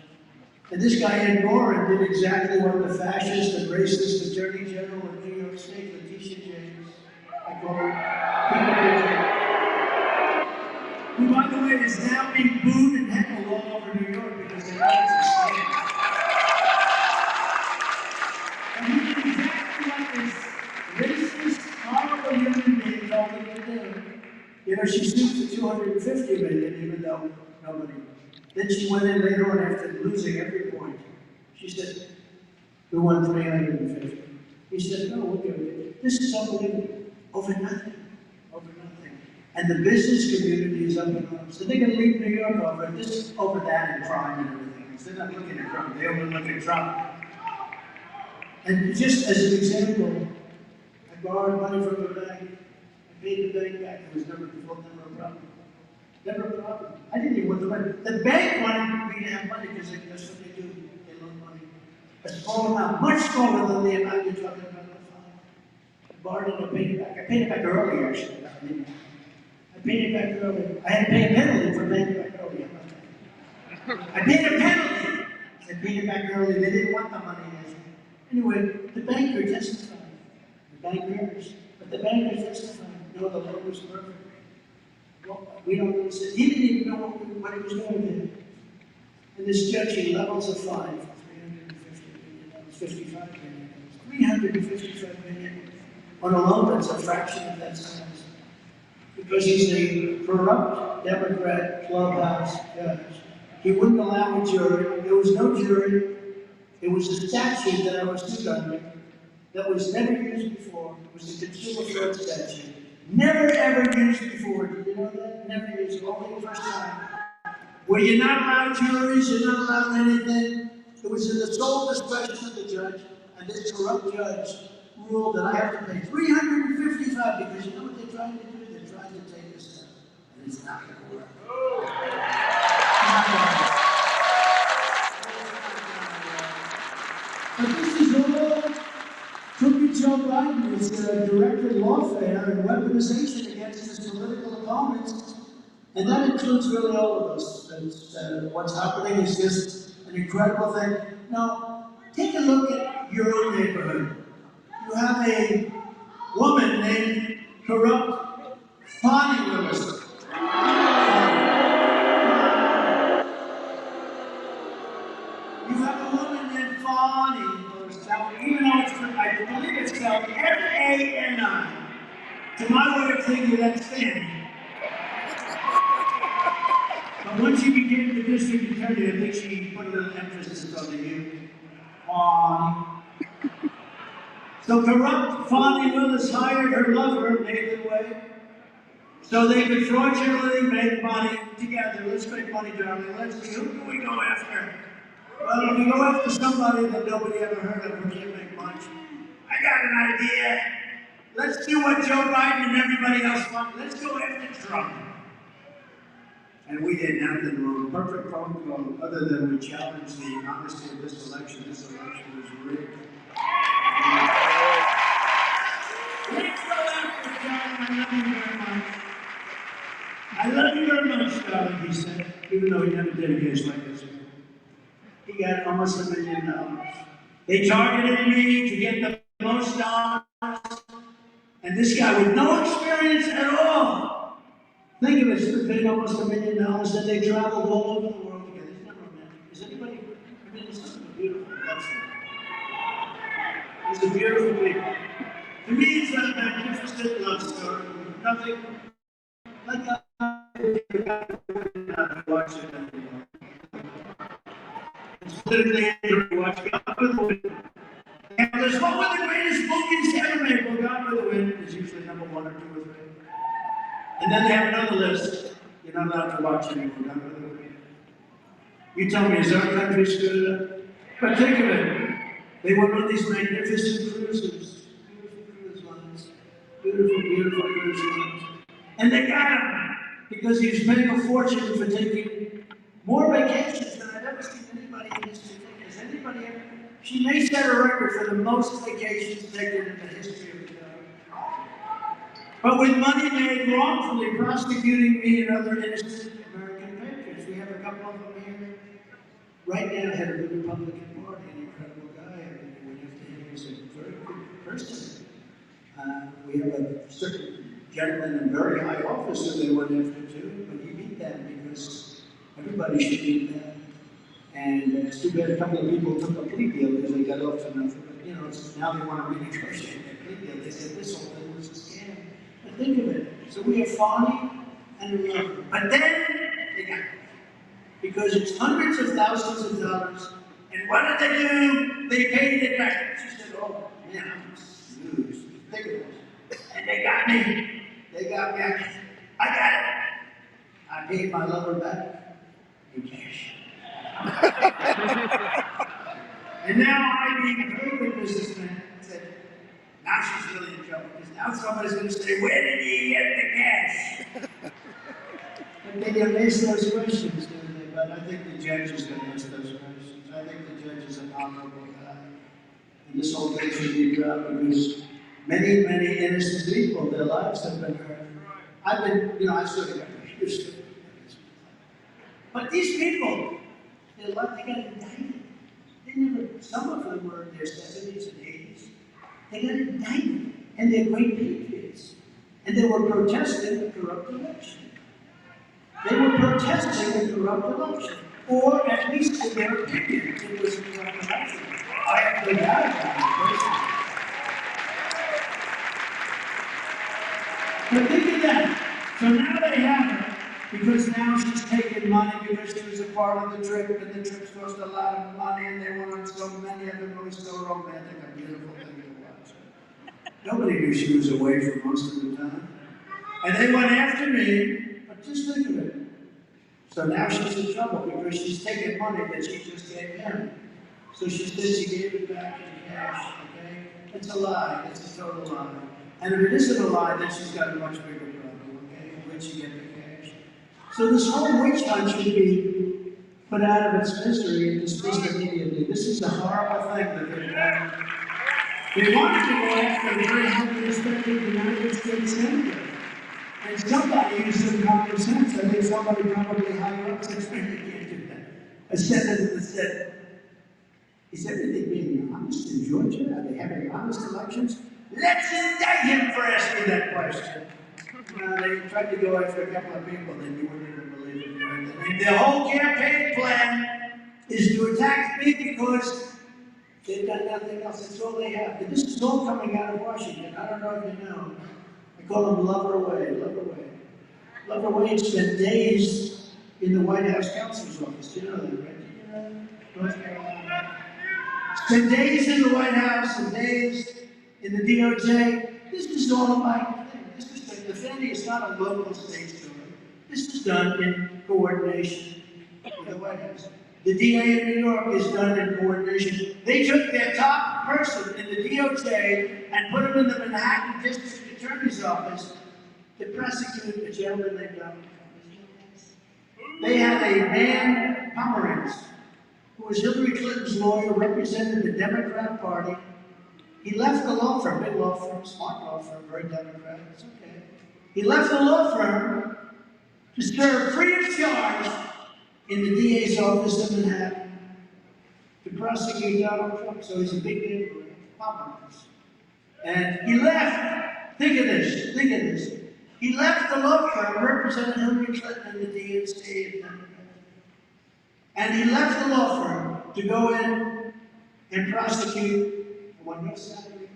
And this guy Ed Gorin did exactly what the fascist and racist Attorney General of New York State, Letitia James, I call her, who, by the way, is now being booed and heckled all over New York because they know it's a scam. And he did exactly what this racist, horrible human being told him to do. You know, she sued for $250 million, even though nobody. Then she went in later on after losing every point. She said, we won $350. He said, no, we'll give it. This is unbelievable. Over nothing. Over nothing. And the business community is up in arms. So they're going to leave New York over this, over that and crime and everything else. They're not looking at Trump. They only look at Trump. And just as an example, I borrowed money from the bank. I paid the bank back. It was never a problem. Never a problem. I didn't even want the money. The bank wanted me to have money because that's what they do. They loan money. A small amount, much smaller than the amount you're talking about the fine. I borrowed it, I paid it back. I paid it back early, actually. I paid it back early. I had to pay a penalty for paying it back early. I paid a penalty. I paid it back early. They didn't want the money. Anyway, the banker testified. The bankers. But the banker testified. No, the loan was perfect. Well, we don't know. He didn't even know what he was going to do. And this judge, he levels a fine for $350 million, $55 million, $355 million on a loan that's a fraction of that size. Because he's a corrupt Democrat clubhouse judge. He wouldn't allow a jury. There was no jury. It was a statute that I was sued under that was never used before. It was the Consumer Fraud statute. Never ever used before. Did you know that? Never used. Only the first time. Where you're not allowed juries, you're not allowed anything. It was in the sole discretion of the judge, and this corrupt judge ruled that I have to pay $355 because you know what they're trying to do? They're trying to take us down. It's not going to work. But this is all crooked Joe Biden has directed lawfare and weaponization against his political opponents. And that includes really all of us. What's happening is just an incredible thing. Now, take a look at your own neighborhood. You have a woman named corrupt Fani Willis. You have a woman named Fani Willis. Now, even though I believe it's spelled F-A-N-I. To my way of thinking, that's thin. But once she became the district attorney, I think she put a little emphasis on the U. Fani. So corrupt Fani Willis hired her lover, Nathan Wade, so they could fraudulently make money together. Let's make money, darling. Let's see, who can we go after? Well, if we go after somebody that nobody ever heard of, we can't make much. I got an idea. Let's do what Joe Biden and everybody else want. Let's go after Trump. And we did nothing wrong. Perfect phone call, other than we challenged the honesty of this election. This election was rigged. Let's go after Trump. I love you very much, darling, he said, even though he never did a case like this. He got almost $1 million. They targeted me to get the most dollars, and this guy with no experience at all. Think of it, they paid almost $1 million, and they traveled all over the world together. He's never met. Is anybody? I mean, it's such a beautiful person. He's a beautiful people. To me, it's a magnificent love story. Nothing like that. Watch it anymore. It's politically interesting. Watch Gone with the Wind. And there's one of the greatest movies ever made. Well, Gone with the Wind is usually number 1 or 2 or 3. And then they have another list. You're not allowed to watch anymore. Gone with the Wind. You tell me, is our country screwed up? But think of it. They went on these magnificent cruises. Beautiful cruise lines. Beautiful, beautiful cruise lines. And they got him because he was paying a fortune for taking more vacations than I've ever seen anybody in history take. Has anybody ever? She may set a record for the most vacations taken in the history of the country. But with money made wrongfully prosecuting me and other innocent American patriots. We have a couple of them here. Right now, head of the Republican Party, an incredible guy. I mean, we have to him as a very good person. We have a certain gentleman in very high office who they went after too, but he beat them because everybody should beat them. And it's too bad a couple of people took a plea deal because they got off to nothing. But you know, now they want to renegotiate their plea deal. They said this whole thing was a scam. But think of it. So we have Fani and Remember. But then they got it. Because it's hundreds of thousands of dollars. And what did they do? They paid it back. She said, oh man, I'm huge. Think of it. And they got me. They got me. I got it. I paid my lover back in cash. And now I, being a very good businessman, said, now she's really in trouble. Because now somebody's going to say, where did he get the cash? But they don't ask those questions, do they? But I think the judge is going to ask those questions. I think the judge is an honorable guy. And this whole thing should be dropped because many, many innocent people, their lives have been hurt. I've been, you know, I sort of got used to it. But these people, they got indicted. They never, some of them were in their 70s and 80s. They got indicted, and they're great patriots. And they were protesting a corrupt election. They were protesting a corrupt election. Or at least in their opinion, it was a corrupt election. I have no doubt about it. But think of that. So now they have her, because now she's taking money because she was a part of the trip, and the trip cost a lot of money, and they wanted so many of them. It was so romantic, a beautiful thing to watch. Nobody knew she was away for most of the time. And they went after me, but just think of it. So now she's in trouble because she's taking money that she just gave him. So she says she gave it back in cash, okay? It's a lie, it's a total lie. And if it isn't a lie, then she's got a much bigger problem, okay? Where'd she get the cash? So this whole witch hunt should be put out of its misery and dismissed immediately. This is a horrible thing that they've done. They wanted to go after the very highly respected United States Senator. And somebody used some common sense. I think somebody probably higher up said, "You can't do that." A senator said, "Is everything being honest in Georgia? Are they having honest elections? Let's indict him for asking that question." They tried to go after a couple of people that you wouldn't even believe it. And their whole campaign plan is to attack me because they've done nothing else. That's all they have. And this is all coming out of Washington. I don't know if you know. I call them Lover Away, Lover Away. Lover Away spent days in the White House counsel's office. Do you know that, right? Do you know that? North Carolina. Spent days in the White House and days in the DOJ. This is all about this is the Defendi is not a local state story. This is done in coordination with the White House. The DA in New York is done in coordination. They took their top person in the DOJ and put him in the Manhattan District Attorney's Office to prosecute a gentleman named Donald Trump. They had a man, Pomerantz, who was Hillary Clinton's lawyer, represented the Democrat Party. He left the law firm, big law firm, smart law firm, very democratic, it's okay. He left the law firm to serve free of charge in the DA's office in Manhattan to prosecute Donald Trump. So he's a big deal, Pomerantz. And he left, think of this. He left the law firm, represented Hillary Clinton in the DNC and Democrats. And he left the law firm to go in and prosecute no salary,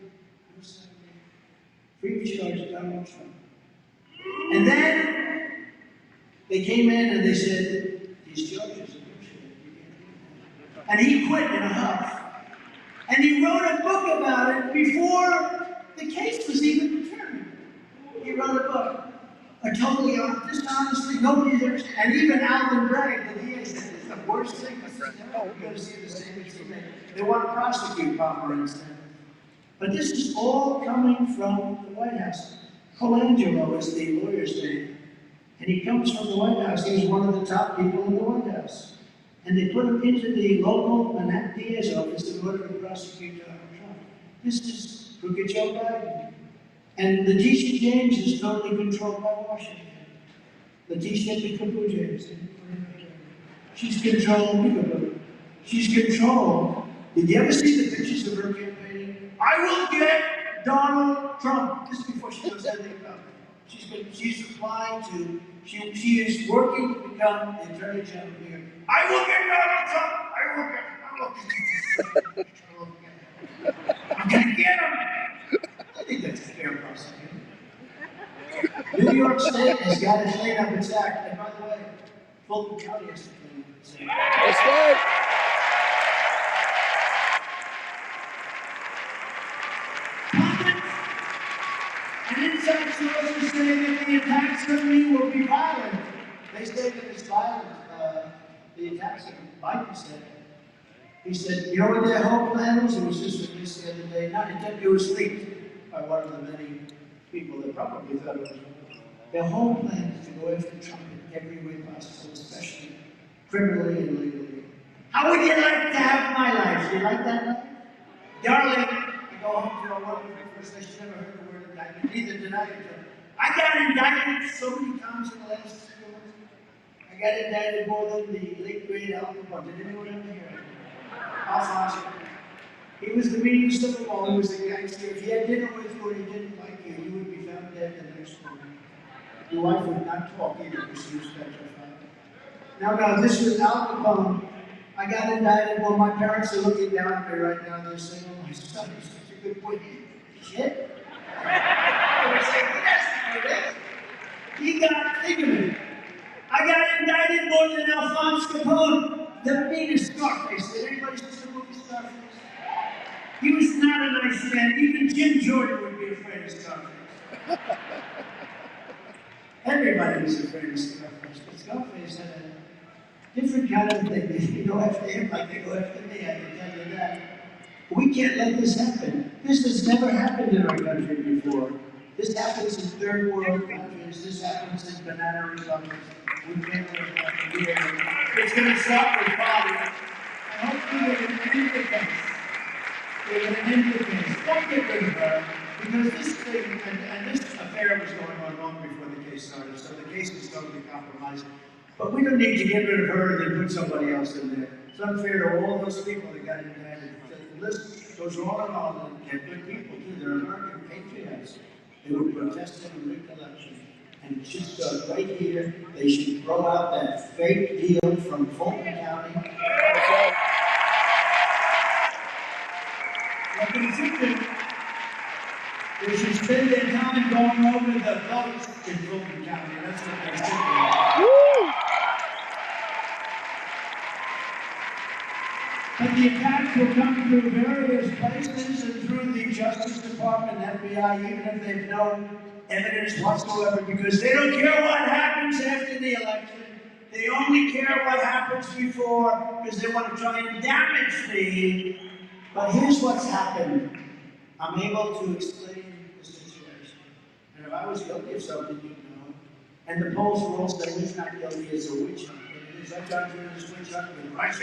free of charge Donald Trump. And then they came in and they said, these charges are bullshit. And he quit in a huff. And he wrote a book about it before the case was even determined. He wrote a book. A totally dishonestly, nobody's ever seen. And even Alvin Bragg, the DA, said it's the worst thing. This is terrible. You're going to see the same thing. They want to prosecute Pomerantz. But this is all coming from the White House. Colangelo is the lawyer's name. And he comes from the White House. He was one of the top people in the White House. And they put him into the local Manhattan DA's office in order to prosecute Donald Trump. This is crooked Joe Biden. And Letitia James is totally controlled by Washington. Letitia James. She's controlled. She's controlled. Did you ever see the pictures of her campaigning? I will get Donald Trump. This is before she knows anything about it. She's applying to, she is working to become the Attorney General here. I will get Donald Trump. I'm going to get him. I think that's a fair prosecution. New York State has got to clean up its act. And by the way, Fulton County has to clean up its act. That's right. And inside sources say that the attacks on me will be violent. They say that it's violent. The attacks that Biden said. He said, you know what their whole plan was? It was just released the other day. It was leaked by one of the many people that probably thought it was wrong. Their whole plan is to go after Trump in every way possible, especially criminally and legally. How would you like to have my life? You like that life? Darling, I go home to a woman for the first time. She never heard the word indictment, neither did I. I got indicted so many times in the last 6 months. I got indicted more than the late great Al Capone. Did anyone ever hear it? Alfonso. He was the meanest of them all. He was a gangster. If he had dinner with you and he didn't like you, you would be found dead the next morning. Your wife would not talk either because she was petrified. Now, this was Al Capone. I got indicted. Well, my parents are looking down at me right now. They're saying, oh, my son, he's such a good boy. Shit. They were saying, yes, he got, think of it. I got indicted more than Alphonse Capone, the meanest Scarface. Did anybody see the movie Scarface? He was not a nice man. Even Jim Jordan would be afraid of Scarface. Everybody was afraid of Scarface, but Scarface had a different kind of thing. They go after him like they go after me, I can tell you that. We can't let this happen. This has never happened in our country before. This happens in third world countries. This happens in banana republics. We can't let it happen here. It's going to start with bodies. I hope you will end the case. They will end the case. Don't get rid of her. Because this thing, and this affair was going on long before the case started, so the case is totally compromised. But we don't need to get rid of her and then put somebody else in there. It's unfair to all those people that got indicted. The list goes on and on, and good people too. They're American patriots. They were protesting a rigged election. And it should start right here. They should throw out that fake deal from Fulton County. That's right. What they should do, they should spend their time going over the votes in Fulton County. That's what they should do. Woo! But the attacks will come through various places and through the Justice Department, FBI, even if they've no evidence whatsoever, because they don't care what happens after the election. They only care what happens before, because they want to try and damage me. But here's what's happened. I'm able to explain the situation. And if I was guilty of something, you'd know. And the polls will all say he's not guilty as a witch hunt. I've gone through this witch hunt with Russia.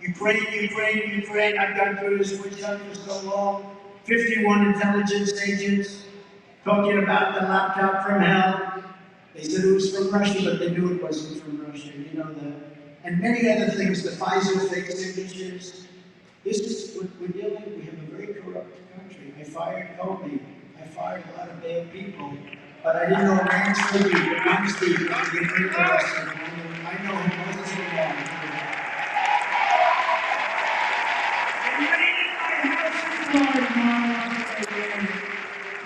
Ukraine. I've gone through this witch hunt for so long. 51 intelligence agents talking about the laptop from hell. They said it was from Russia, but they knew it wasn't from Russia. You know that. And many other things, the Pfizer fake signatures. This is what we're dealing with. We have a very corrupt country. I fired Comey. I fired a lot of bad people. But I didn't know a man Stevie, but I'm Stevie, to get rid of the rest of them. I know who most of them are. And raided my house in Florida,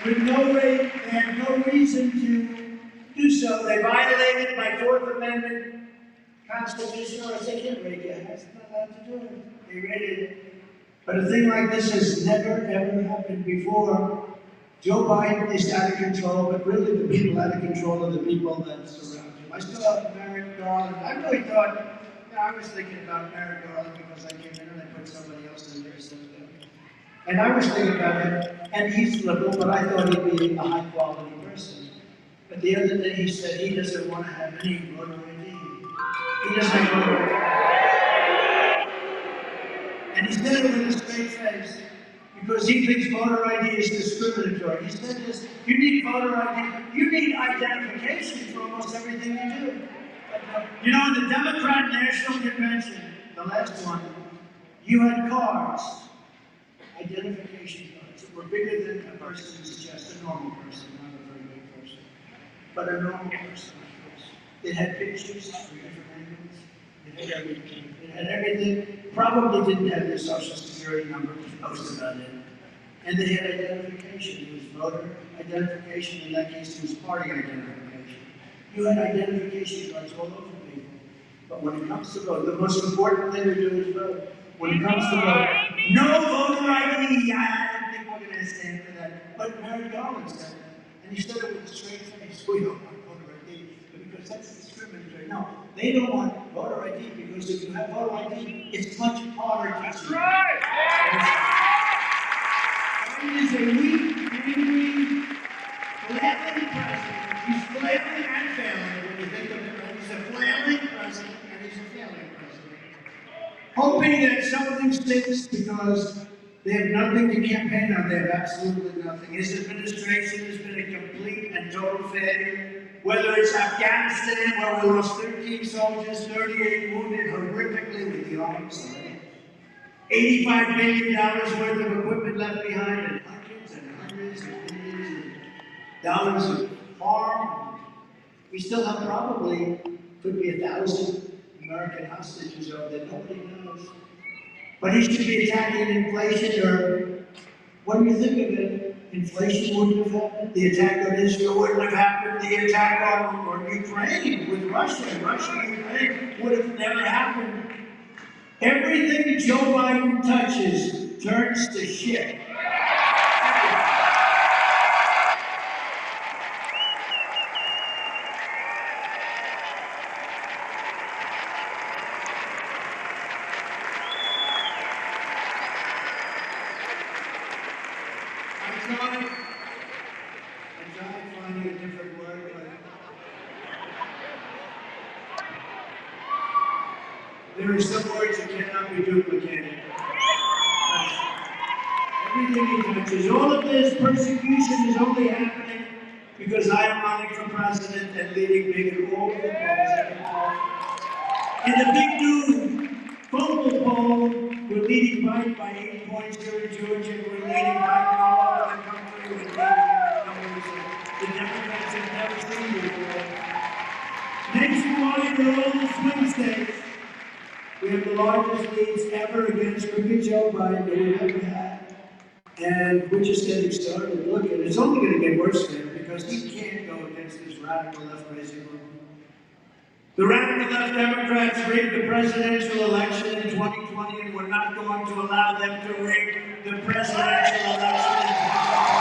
with no raid, they had no reason to do so. They violated my Fourth Amendment constitutional rights. They can't raid your house. They're not allowed to do it. They raided it. But a thing like this has never, ever happened before. Joe Biden is out of control, but really the people out of control are the people that surround him. I still have Merrick Garland. I really thought, I was thinking about Merrick Garland because I came in and I put somebody else in there. And I was thinking about him, and he's liberal, but I thought he'd be a high quality person. But the other day he said he doesn't want to have any voter ID. He doesn't have voter ID. And he said it with a straight face. Because he thinks voter ID is discriminatory. He said this, you need voter ID, you need identification for almost everything you do. You know, in the Democrat National Convention, the last one, you had cards, identification cards, that were bigger than a person's chest, a normal person, not a very big person, but a normal person, of course. It had pictures from different angles. It had everything. It had everything. Probably didn't have their social security number, which most about it. And they had identification. It was voter identification. In that case, it was party identification. You had identification cards all over people. But when it comes to vote, the most important thing to do is vote. When it comes to vote, no voter ID. I don't think we're going to stand for that. But Merrick Garland said that. And he said it with a straight face. We don't want voter ID because that's discriminatory. No, they don't want voter ID because if you have voter ID, it's much harder to That's see. right! Biden is a weak, angry, flailing president. He's flailing and failing when you think of it. He's a flailing president and he's a failing president. Hoping that something sticks because they have nothing to campaign on. They have absolutely nothing. His administration has been a complete and total failure. Whether it's Afghanistan, where we lost 13 soldiers, 38 wounded horrifically with the arms, $85 billion worth of equipment left behind, and hundreds of millions of dollars of harm. We still have probably, could be 1,000 American hostages over there. Nobody knows. But he should be attacking inflation, or what do you think of it? Inflation wouldn't have happened. The attack on Israel wouldn't have happened. The attack on Ukraine with Russia, Ukraine would have never happened. Everything Joe Biden touches turns to shit. cannot be duplicated. Everything he touches, all of this persecution is only happening because I am running for president and leading big in all of the polls. In the big new vocal poll, we're leading by 8 points here in Georgia. We're leading by all over the country. We're leading numbers that the Democrats have never seen before. Nationwide, in all the swing states, we have the largest leads ever against crooked Joe Biden that we've ever had. And we're just getting started. Look, and it's only going to get worse for him because he can't go against this radical left raising movement. The radical left Democrats rigged the presidential election in 2020, and we're not going to allow them to rig the presidential election in 2020.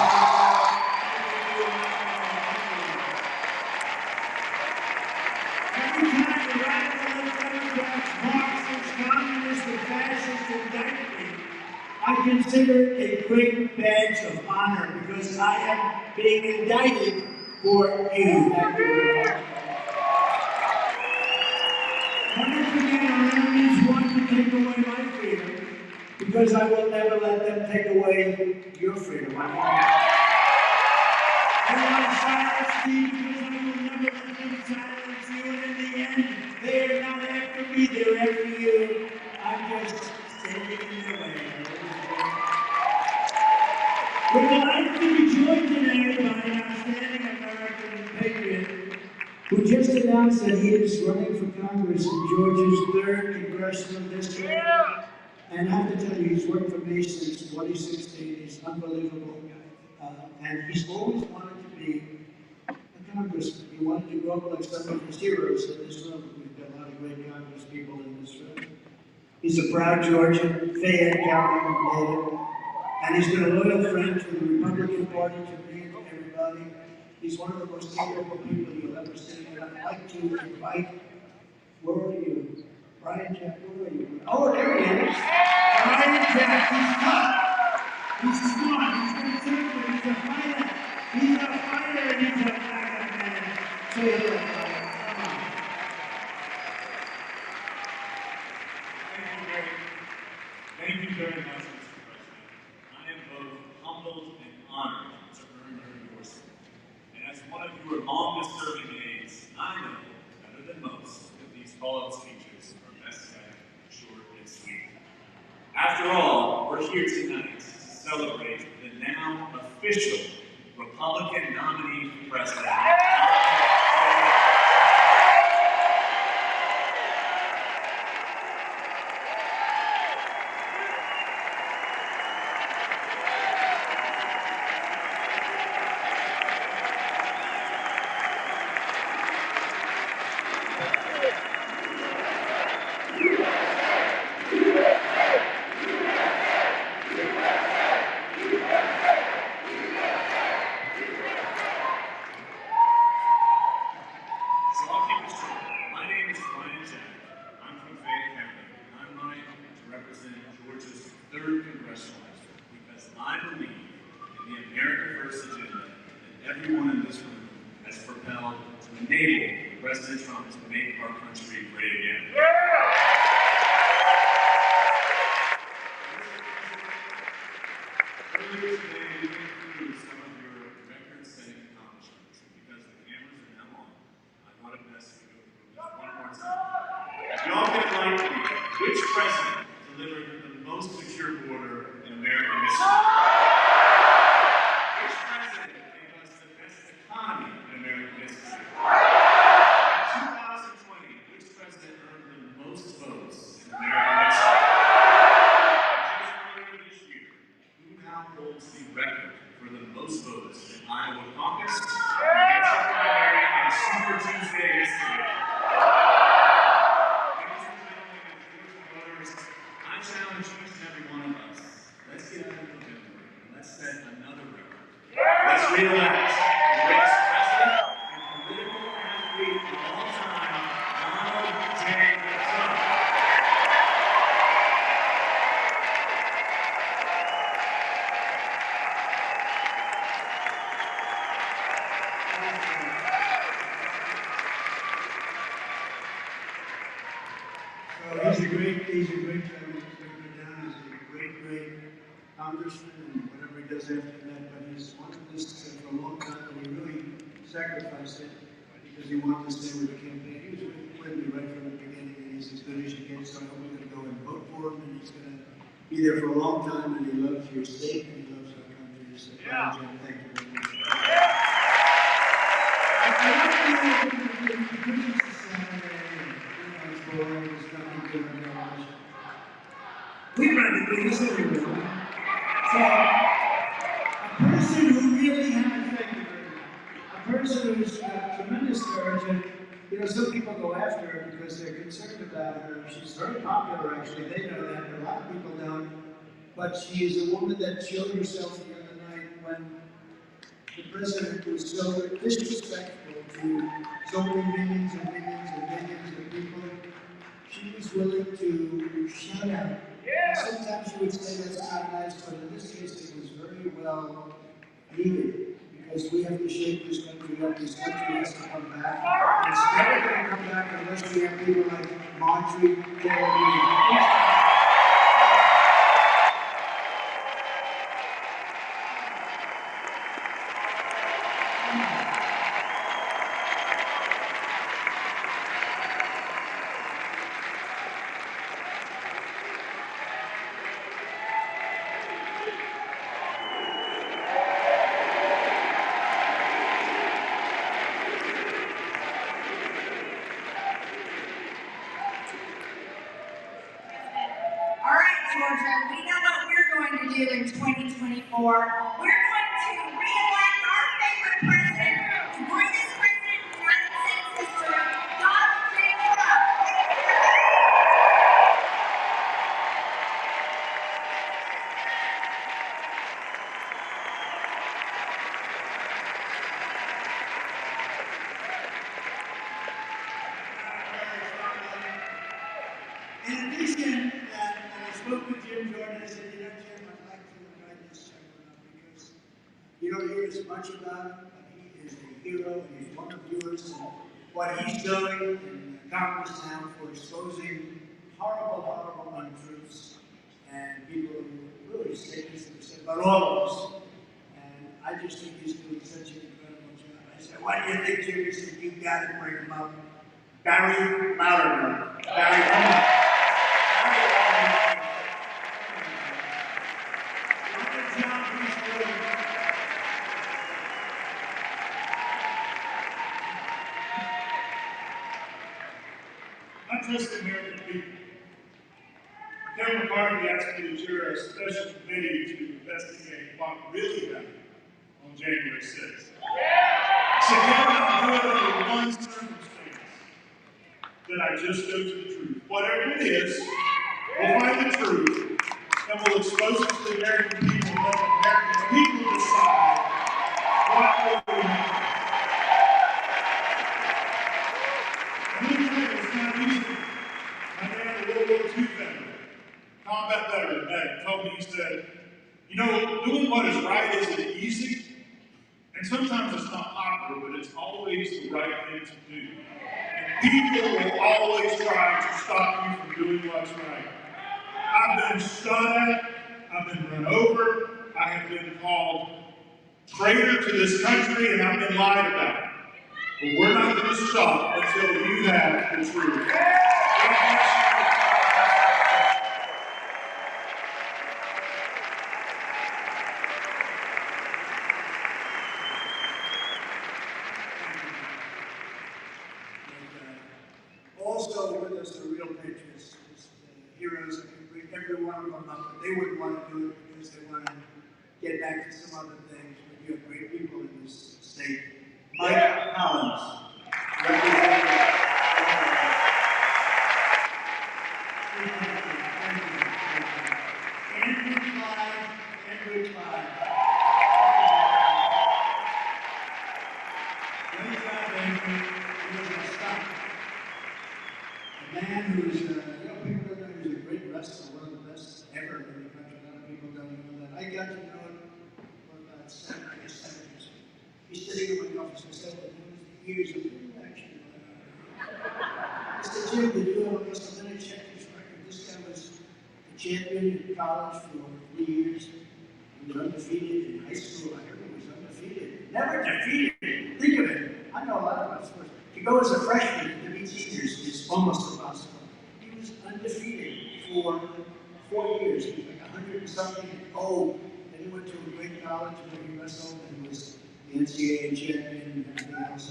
Every time the radical left Democrats, Marxists, communists, and fascists indict me, I consider it a great badge of honor because I am being indicted for you. Once again, our enemies want to take away my freedom because I will never let them take away your freedom. I want to silence me because I will never let them silence you. And in the end, they are not after me, they're after you. I'm just standing in their way. We're delighted to be joined today by an outstanding American patriot who just announced that he is running for Congress in Georgia's 3rd Congressional District. Yeah. And I have to tell you, he's worked for me since 2016. He's unbelievable. And he's always wanted to be a congressman. He wanted to grow up like some of his heroes in this room. We've got a lot of great Congress people in this room. He's a proud Georgian, Fayette County native. And he's been a loyal friend to the Republican Party, to me and everybody. He's one of the most capable people you'll ever see. And I'd like to invite, where are you? Brian Jack, where are you? Oh, there he is. Brian Jack, he's tough. He's smart, he's conservative, he's a fighter. He's a fighter and he's a backup man. Say hello, Brian. Come on. Thank you very much, Mr. President. I am both humbled and honored to earn your endorsement. And as one of your longest-serving aides, I know better than most that these follow-up speeches are best kept short and sweet. After all, we're here tonight to celebrate the now official Republican nominee for president. President Trump to make our country great again. Yeah! Earlier today, we went through some of your record-setting accomplishments, and because the cameras are now on, I thought it best to go through just one more time. Y'all can enlighten me. Which president delivered the most secure border in American history? Which president gave us the best economy in American history? Relax. The greatest president and political athlete of all time, Donald J. Trump. So he's a great congressman and whatever he does after that, but he's wanted this for a long time, and he really sacrificed it because he wanted to stay with the campaign. He was with me right from the beginning, and he's as good as you get, so I hope we're going to go and vote for him, and he's going to be there for a long time, and he loves your state, and he loves our country. So, Jim, thank you very much. We run the things everywhere. So, a person who really has, thank you very much, a person who's got tremendous courage, and some people go after her because they're concerned about her. She's very popular, actually. They know that, but a lot of people don't. But she is a woman that showed herself the other night when the president was so disrespectful to so many millions and millions and millions of people. She was willing to shout out. Yeah. Sometimes you would say that's not nice, but in this case it was very well needed because we have to shape this country up. This country has to come back. It's never going to come back unless we have people like Marjorie Taylor Greene. Georgia, we know what we're going to do in 2024. We're going to re-elect our favorite president, the greatest president in United States history, Donald J. Trump. In addition, when I spoke with Jim Jordan, I said, Jim, I'd like to invite this gentleman up because you don't hear as much about him, but he is a hero and he's one of yours. And what he's doing in Congress now for exposing horrible, horrible untruths and people who really say this about all of us. And I just think he's doing such an incredible job. I said, why do you think, Jim? He said, you got to bring him up. Barry Loudermilk. Barry, I trust the American people. Kevin McCarthy asked me to chair a special committee to investigate what really happened on January 6th. So Kevin, I'm doing it under one circumstance, that I just go to the truth. Whatever it is, we'll find the truth, and we'll expose it to the American people, and let the American people decide what really happened. It's not easy. My dad, a World War II veteran, combat veteran, told me, he said, doing what is right isn't easy, and sometimes it's not popular, but it's always the right thing to do. And people will always try to stop you from doing what's right. I've been shot at, I've been run over, I have been called traitor to this country, and I've been lied about. But we're not going to stop until you have the truth. Also with us, the real patriots, heroes. I can bring every one of them up, but they wouldn't want to do it because they want to get back to some other things. But you have great people in this state. Mike Collins, representing. Andrew Clyde. Great job, Andrew. He was a stop. A man who's, people don't know he's a great wrestler, one of the best ever in the country. A lot of people don't know that. I got to know him for about 7 years. He's sitting in my office and said that he was the years of action. I said, Jim, did you ever wrestle? Then I checked his record. This guy was a champion in college for 3 years. He was undefeated in high school. I heard he was undefeated. Never defeated. Think of it. I know a lot about sports. To go as a freshman to beat seniors is almost impossible. He was undefeated for 4 years. He was like 100 and something. Oh, then he went to a great college where he wrestled and was the NCAA champion and everything else.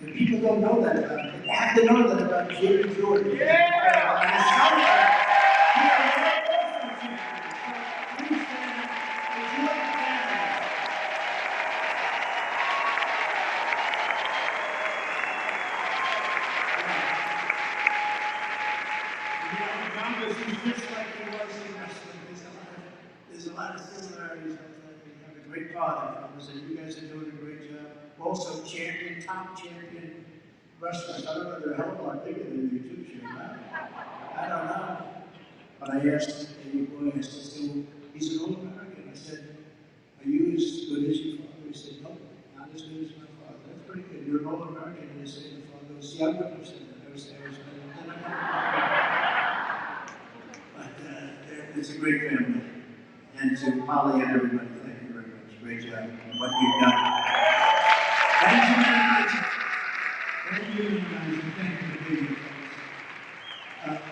And people don't know that about him. They have to know that about Jimmy Jordan. Yeah! Just like he was in wrestling, there's a lot of similarities. We have a great father, fellas, and you guys are doing a great job. Also, top champion wrestlers. I don't know, they're a hell of a lot bigger than you too, Jim. I don't know. But I asked Eddie Boy, I said, so he's an old American. I said, are you as good as your father? He said, no, not as good as my father. That's pretty good. You're an old American, and they say the father goes, see, I wouldn't have said that. I was it's a great family. And to Polly and everybody, thank you very much. Great job on what you've done. Thank you very much. Thank you very much. Thank you for being here.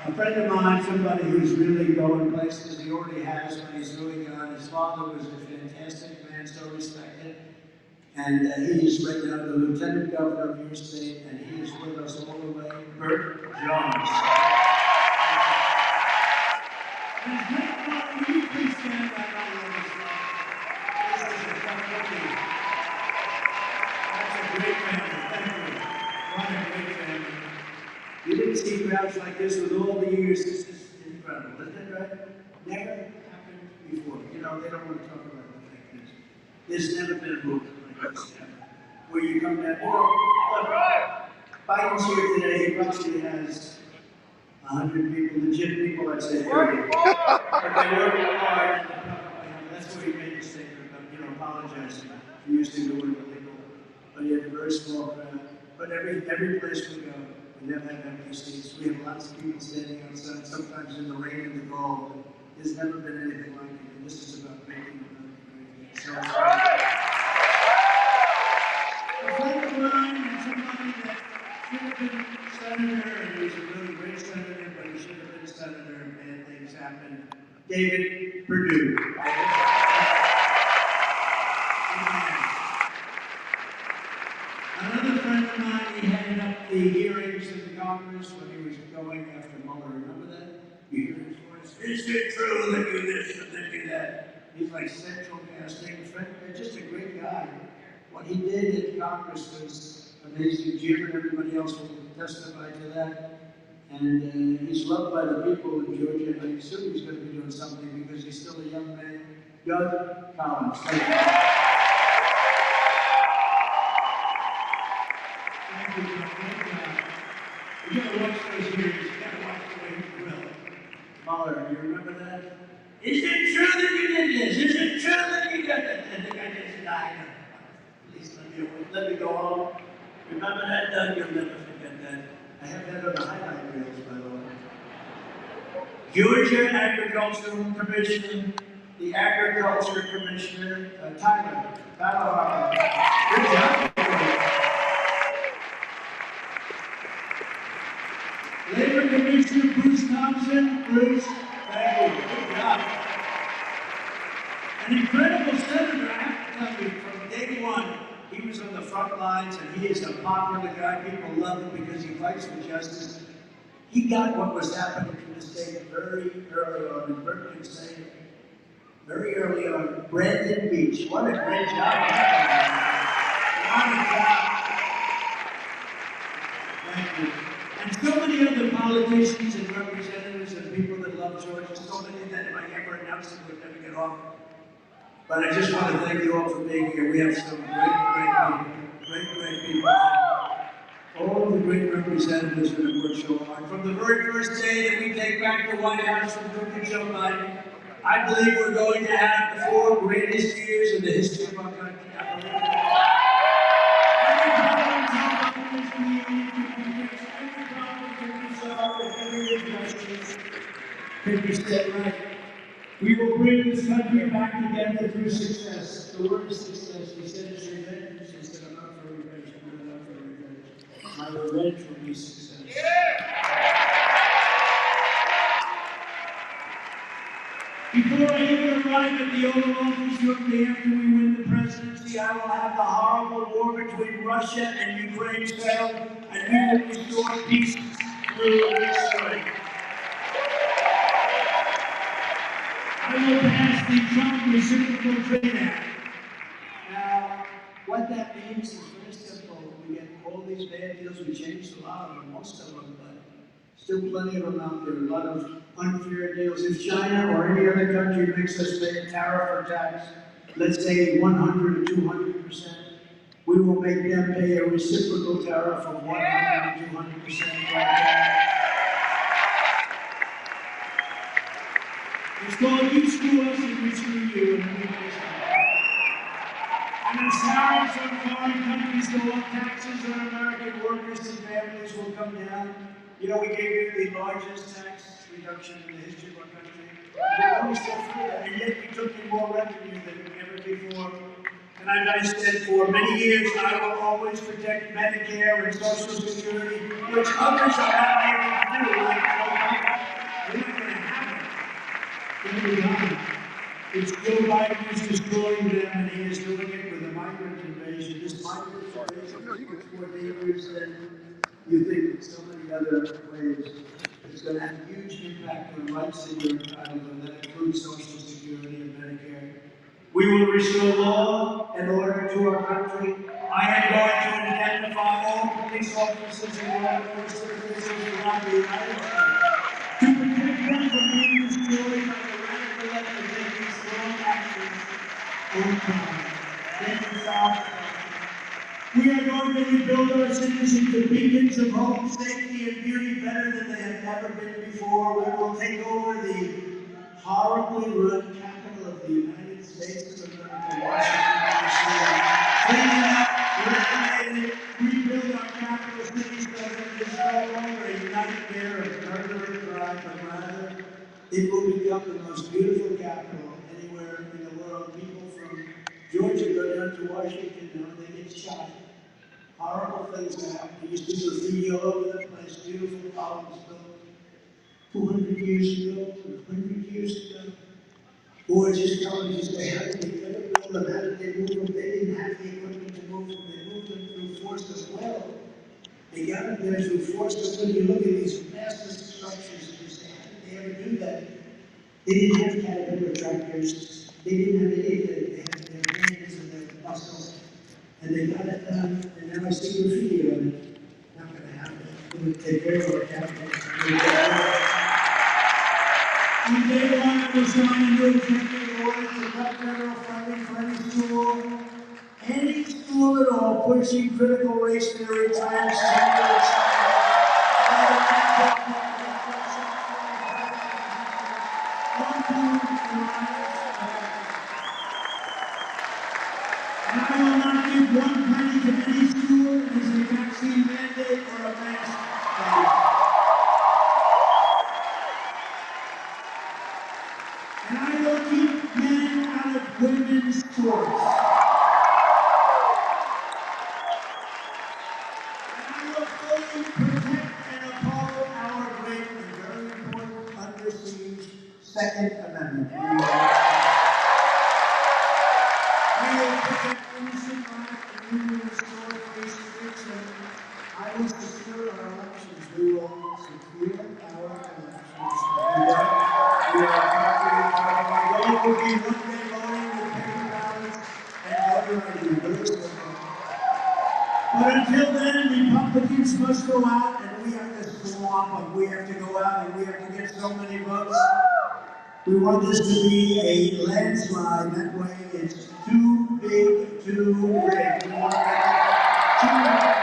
A friend of mine, somebody who's really going places, he already has, but he's really gone. His father was a fantastic man, so respected. And he is right now the Lieutenant Governor of your state, and he is with us all the way, Bert Jones. Will you please stand back on your This is a tough cookie. That's a great family. Thank you. What a great family. You didn't see crowds like this with all the years. This is incredible, isn't it, right? Never happened before. You know, they don't want to talk about it like this. There's never been a movement like this ever. Where you come down, you know, look, Biden's here today, he probably has 100 people, legit people, I'd say 30. But they work hard. That's where he made the statement about, you know, apologizing. He used to do it illegal, but he had a very small crowd. But every place we go, we never have empty seats. We have lots of people standing outside, sometimes in the rain and the cold. There's never been anything like it, and this is about making it. So, a friend of mine and somebody that should have been senator, and he was a really great senator, but he should have been senator, and bad things happened. David Perdue. Another friend of mine, he headed up the hearings in Congress when he was going after Mueller. Remember that? You hear his voice? Is it true that do this and they do that? He's like central casting. Just a great guy. What he did in Congress was amazing. Jim and everybody else will testify to that. And he's loved by the people in Georgia, and I assume he's going to be doing something because he's still a young man. Doug Collins. Thank you. Thank you, Doug. You got to watch those hearings. You got to watch the way he will. Mueller, you remember that? Is it true that you did this? Is it true that you did that? And the guy just died. Please let me go home. Remember that, Doug? You'll never forget that. I have that on the highlight reels, by the way. Georgia Agricultural Commission, the Agriculture Commissioner, Tyler Harper. Good job. Labor Commissioner Bruce Thompson. Bruce, thank you. Good job. An incredible senator, I have to tell you, from day one. He was on the front lines, and he is a popular guy. People love him because he fights for justice. He got what was happening in the state very early on, and Bert can say it. Very early on, Brandon Beach. What a great job. What a job. Thank you. And so many other politicians and representatives and people that love Georgia, so many that if I ever announced it would never get off. But I just want to thank you all for being here. We have some great people. All of the great representatives that have worked so hard. From the very first day that we take back the White House from Cook and Joe Biden, I believe we're going to have the 4 greatest years in the history of our country. Every right. We will bring this country back together through success. The word is success. He said it's revenge. He said, I'm not for revenge. I'm not for revenge. My revenge will be success. Before I even arrive at the Oval Office shortly after we win the presidency, I will have the horrible war between Russia and Ukraine settled, and we will restore peace through history. I will pass the Trump Reciprocal Trade Act. Now, what that means is very simple. We get all these bad deals. We changed a lot of them, most of them, but still plenty of them out there. A lot of unfair deals. If China or any other country makes us pay a tariff or tax, let's say 100 or 200%, we will make them pay a reciprocal tariff of 100 or 200%. It's called you screw us and we screw you. And as tariffs on foreign countries go up, taxes on American workers and families will come down. You know, we gave you the largest tax reduction in the history of our country. We always still through that, and yet we took in more revenue than ever before. And as I said, for many years, I will always protect Medicare and Social Security, which others are not able to do. Like, we're not going to have it. It's Joe Biden who's destroying them, and he is doing it with a migrant invasion. This migrant invasion is much more dangerous than you think in so many other ways. It's going to have a huge impact on rights that you're entitled to, and that includes Social Security and Medicare. We will restore law and order to our country. I am going to identify all police officers and law enforcement officials around the United States to protect them from being destroyed by the radical left and taking strong action on crime. Thank you, South. We are going to rebuild our cities into beacons of hope, safety, and beauty better than they have ever been before. We will take over the horribly run capital of the United States of America, Washington, D.C. Clean it up, renovate it, rebuild our capital city so that it is no longer a nightmare of murder and crime, but rather it will become the most beautiful capital anywhere in the world. People from Georgia go down to Washington now, they get shot. Horrible things happen. You see graffiti all over the place, beautiful columns built 200 years ago, 100 years ago. Gorgeous colleges, how did they ever build them? How did they move them? They didn't have the equipment to move them. They moved them through force of will. They got them there through force of will. You look at these massive structures and you say, how did they ever do that? They didn't have Caterpillar tractors. They didn't have anything. They had their hands and their muscles. And they got it done. And now I see graffiti on it. Not going to happen. We're going to take care of our capital. On day one, I will sign a new executive order to cut federal funding for any school at all pushing critical race theory, transgender, and I will not give one penny to any school that is a vaccine mandate or a mask mandate. And I will keep men out of women's sports. And I will fully protect and uphold our great and very important under siege Second Amendment. We will protect innocent life and we will restore free speech. And I will secure our elections. We will secure our elections. We will be one day voting with paper ballots and voter ID. Very simple. But until then, Republicans must go out and we have to swamp them. We have to go out and we have to get so many votes. We want this to be a landslide. That way it's too big, too big. We want that too big.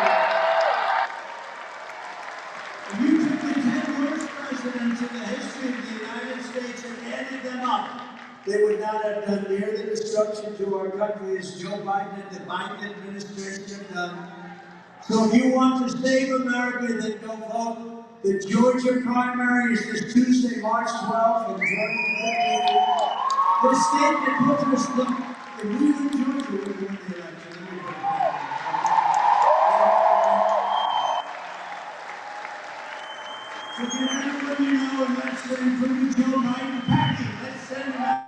If you took the 10 worst presidents in the history of the United States and added them up, they would not have done near the destruction to our country as Joe Biden and the Biden administration have done. So if you want to save America, then go vote. The Georgia primary is this Tuesday, March 12th, and join the vote. The state that puts us, look, if we win Georgia, we win the election. Let me put it that way. So can everybody know, and let's send Pretty Joe Biden packing. Let's send him out.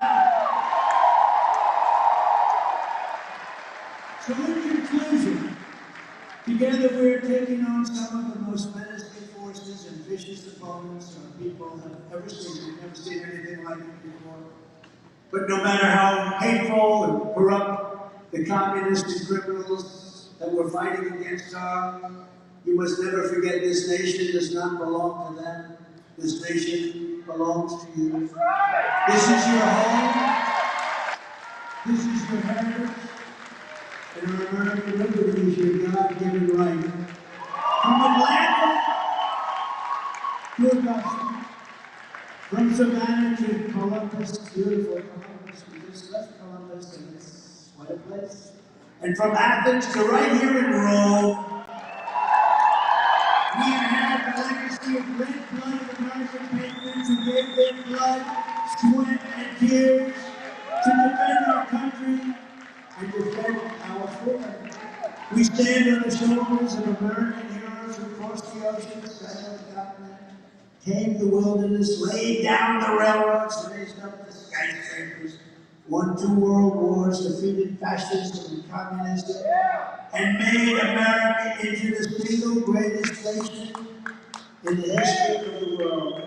So in conclusion, together we're taking on some of the most menacing forces and vicious opponents our people have ever seen. We've never seen anything like it before. But no matter how hateful and corrupt the communist and criminals that we're fighting against are, you must never forget this nation does not belong to them. This nation belongs to you. This is your home. This is your heritage. And our American liberty is your God-given right. From Atlanta to Augusta, from Savannah to Columbus, beautiful Columbus. We just left Columbus and it's what a place. And from Athens to right here in Rome, we inherit the legacy of red-blooded American patriots who gave their blood, sweat, and tears to defend our country and defend our freedom. We stand on the shoulders of American heroes who crossed the ocean, sailed the continent, tamed the wilderness, laid down the railroads, raised up the skyscrapers, won 2 world wars, defeated fascism and communism, and made America into the single greatest nation in the history of the world.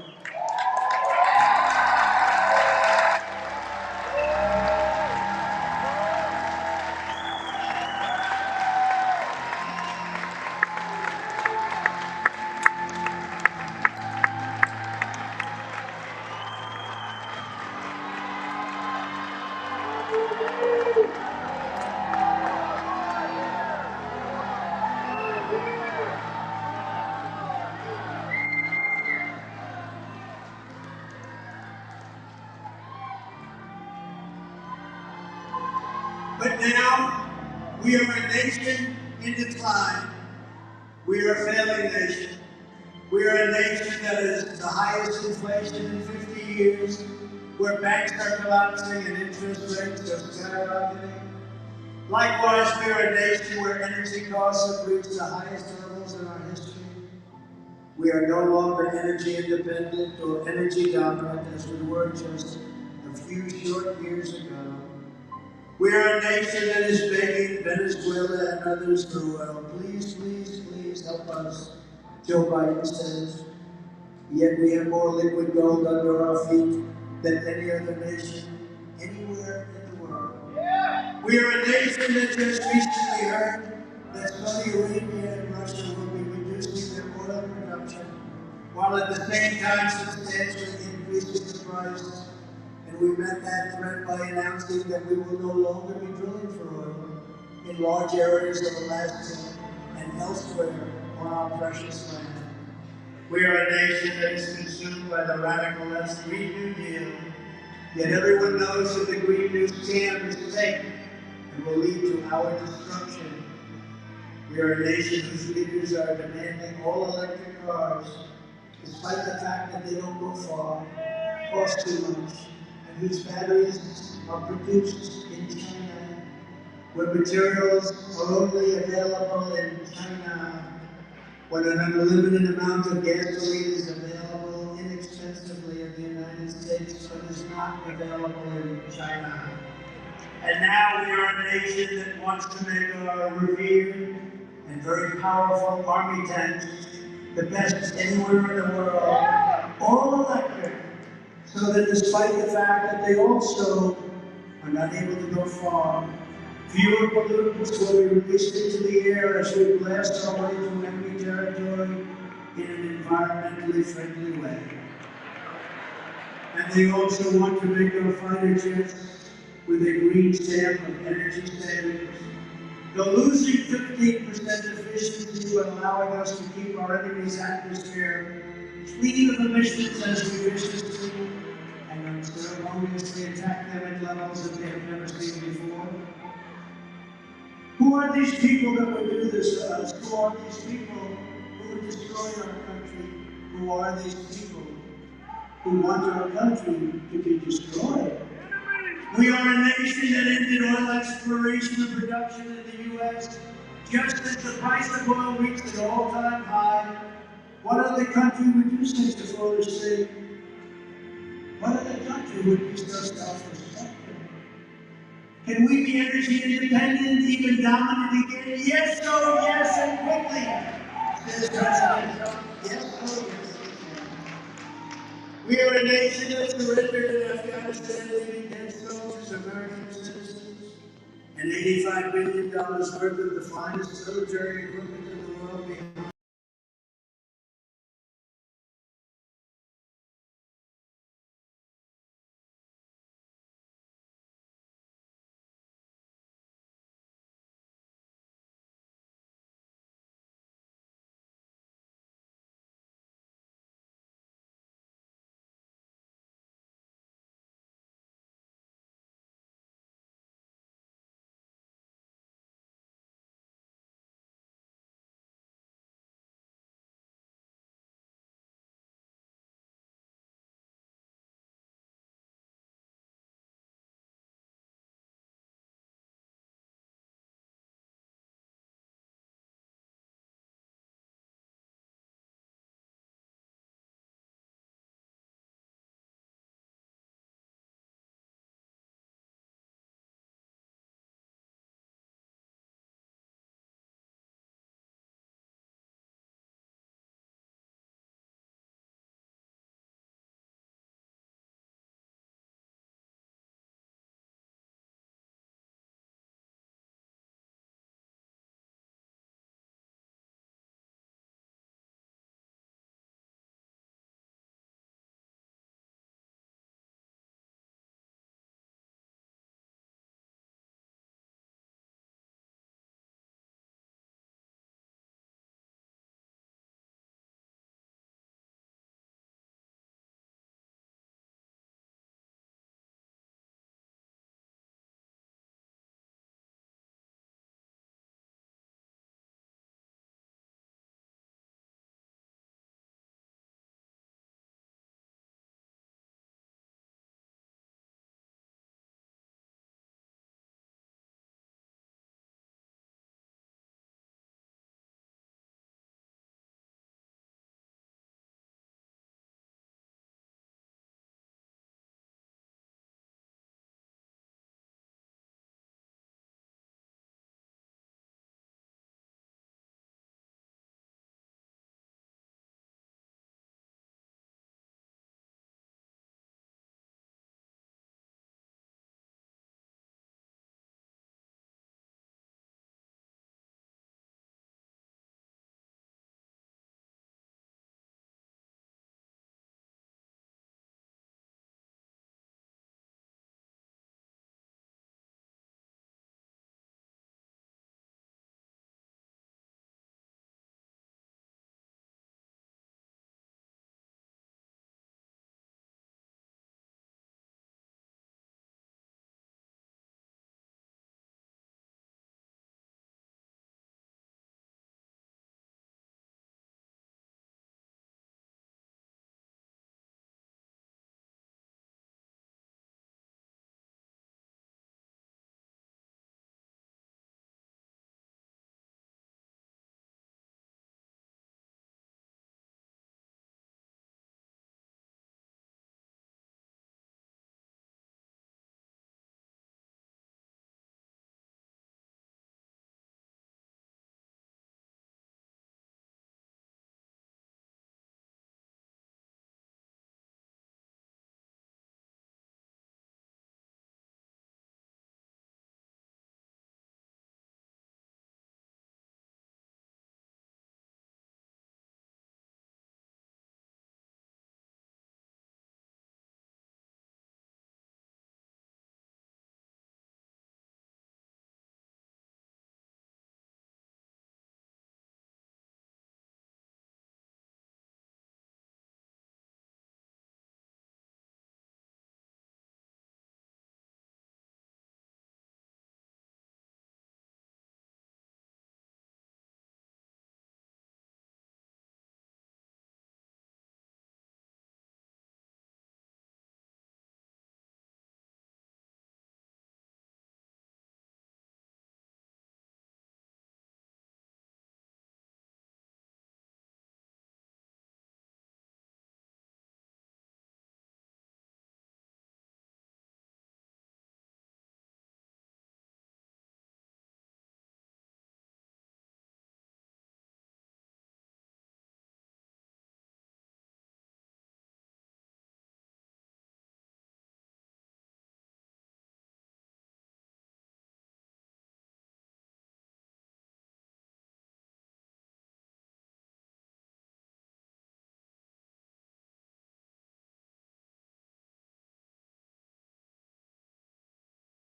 But now, we are a nation in decline. We are a failing nation. We are a nation that is the highest inflation in 50 years, where banks are collapsing and interest rates are skyrocketing. Likewise, we are a nation where energy costs have reached the highest levels in our history. We are no longer energy independent or energy dominant as we were just a few short years ago. We are a nation that is begging Venezuela and others for oil. Please, please, please help us, Joe Biden says. Yet we have more liquid gold under our feet than any other nation anywhere in the world. We are a nation that just recently heard that Saudi Arabia and Russia will be reducing their oil production, while at the same time substantially increasing the price. And we met that threat by announcing that we will no longer be drilling for oil in large areas of Alaska and elsewhere on our precious land. We are a nation that is consumed by the radical left Green New Deal, yet everyone knows that the Green New scam is fake and will lead to our destruction. We are a nation whose leaders are demanding all electric cars, despite the fact that they don't go far, cost too much, whose batteries are produced in China, where materials are only available in China, when an unlimited amount of gasoline is available inexpensively in the United States, but is not available in China. And now we are a nation that wants to make our revered and very powerful army tanks the best anywhere in the world, all electric, so that despite the fact that they also are not able to go far, fewer pollutants will be released into the air as we blast our way through enemy territory in an environmentally friendly way. And they also want to make our fighter jets with a green stamp of energy savings. Though losing 15% efficiency but allowing us to keep our enemy's atmosphere clean of emissions as we viciously and unceremoniously attack them at levels that they have never seen before. Who are these people that would do this to us? Who are these people who would destroy our country? Who are these people who want our country to be destroyed? We are a nation that ended oil exploration and production in the U.S. just as the price of oil reached an all-time high. What other country would do such a foolish thing? What other country would be so self-respecting? Can we be energy independent, even dominant again? Yes, oh yes, and quickly, says President Trump. Yes, oh yes. We are a nation that surrendered in Afghanistan, leaving dead soldiers, American citizens, and $85 billion worth of the finest military equipment in the world behind.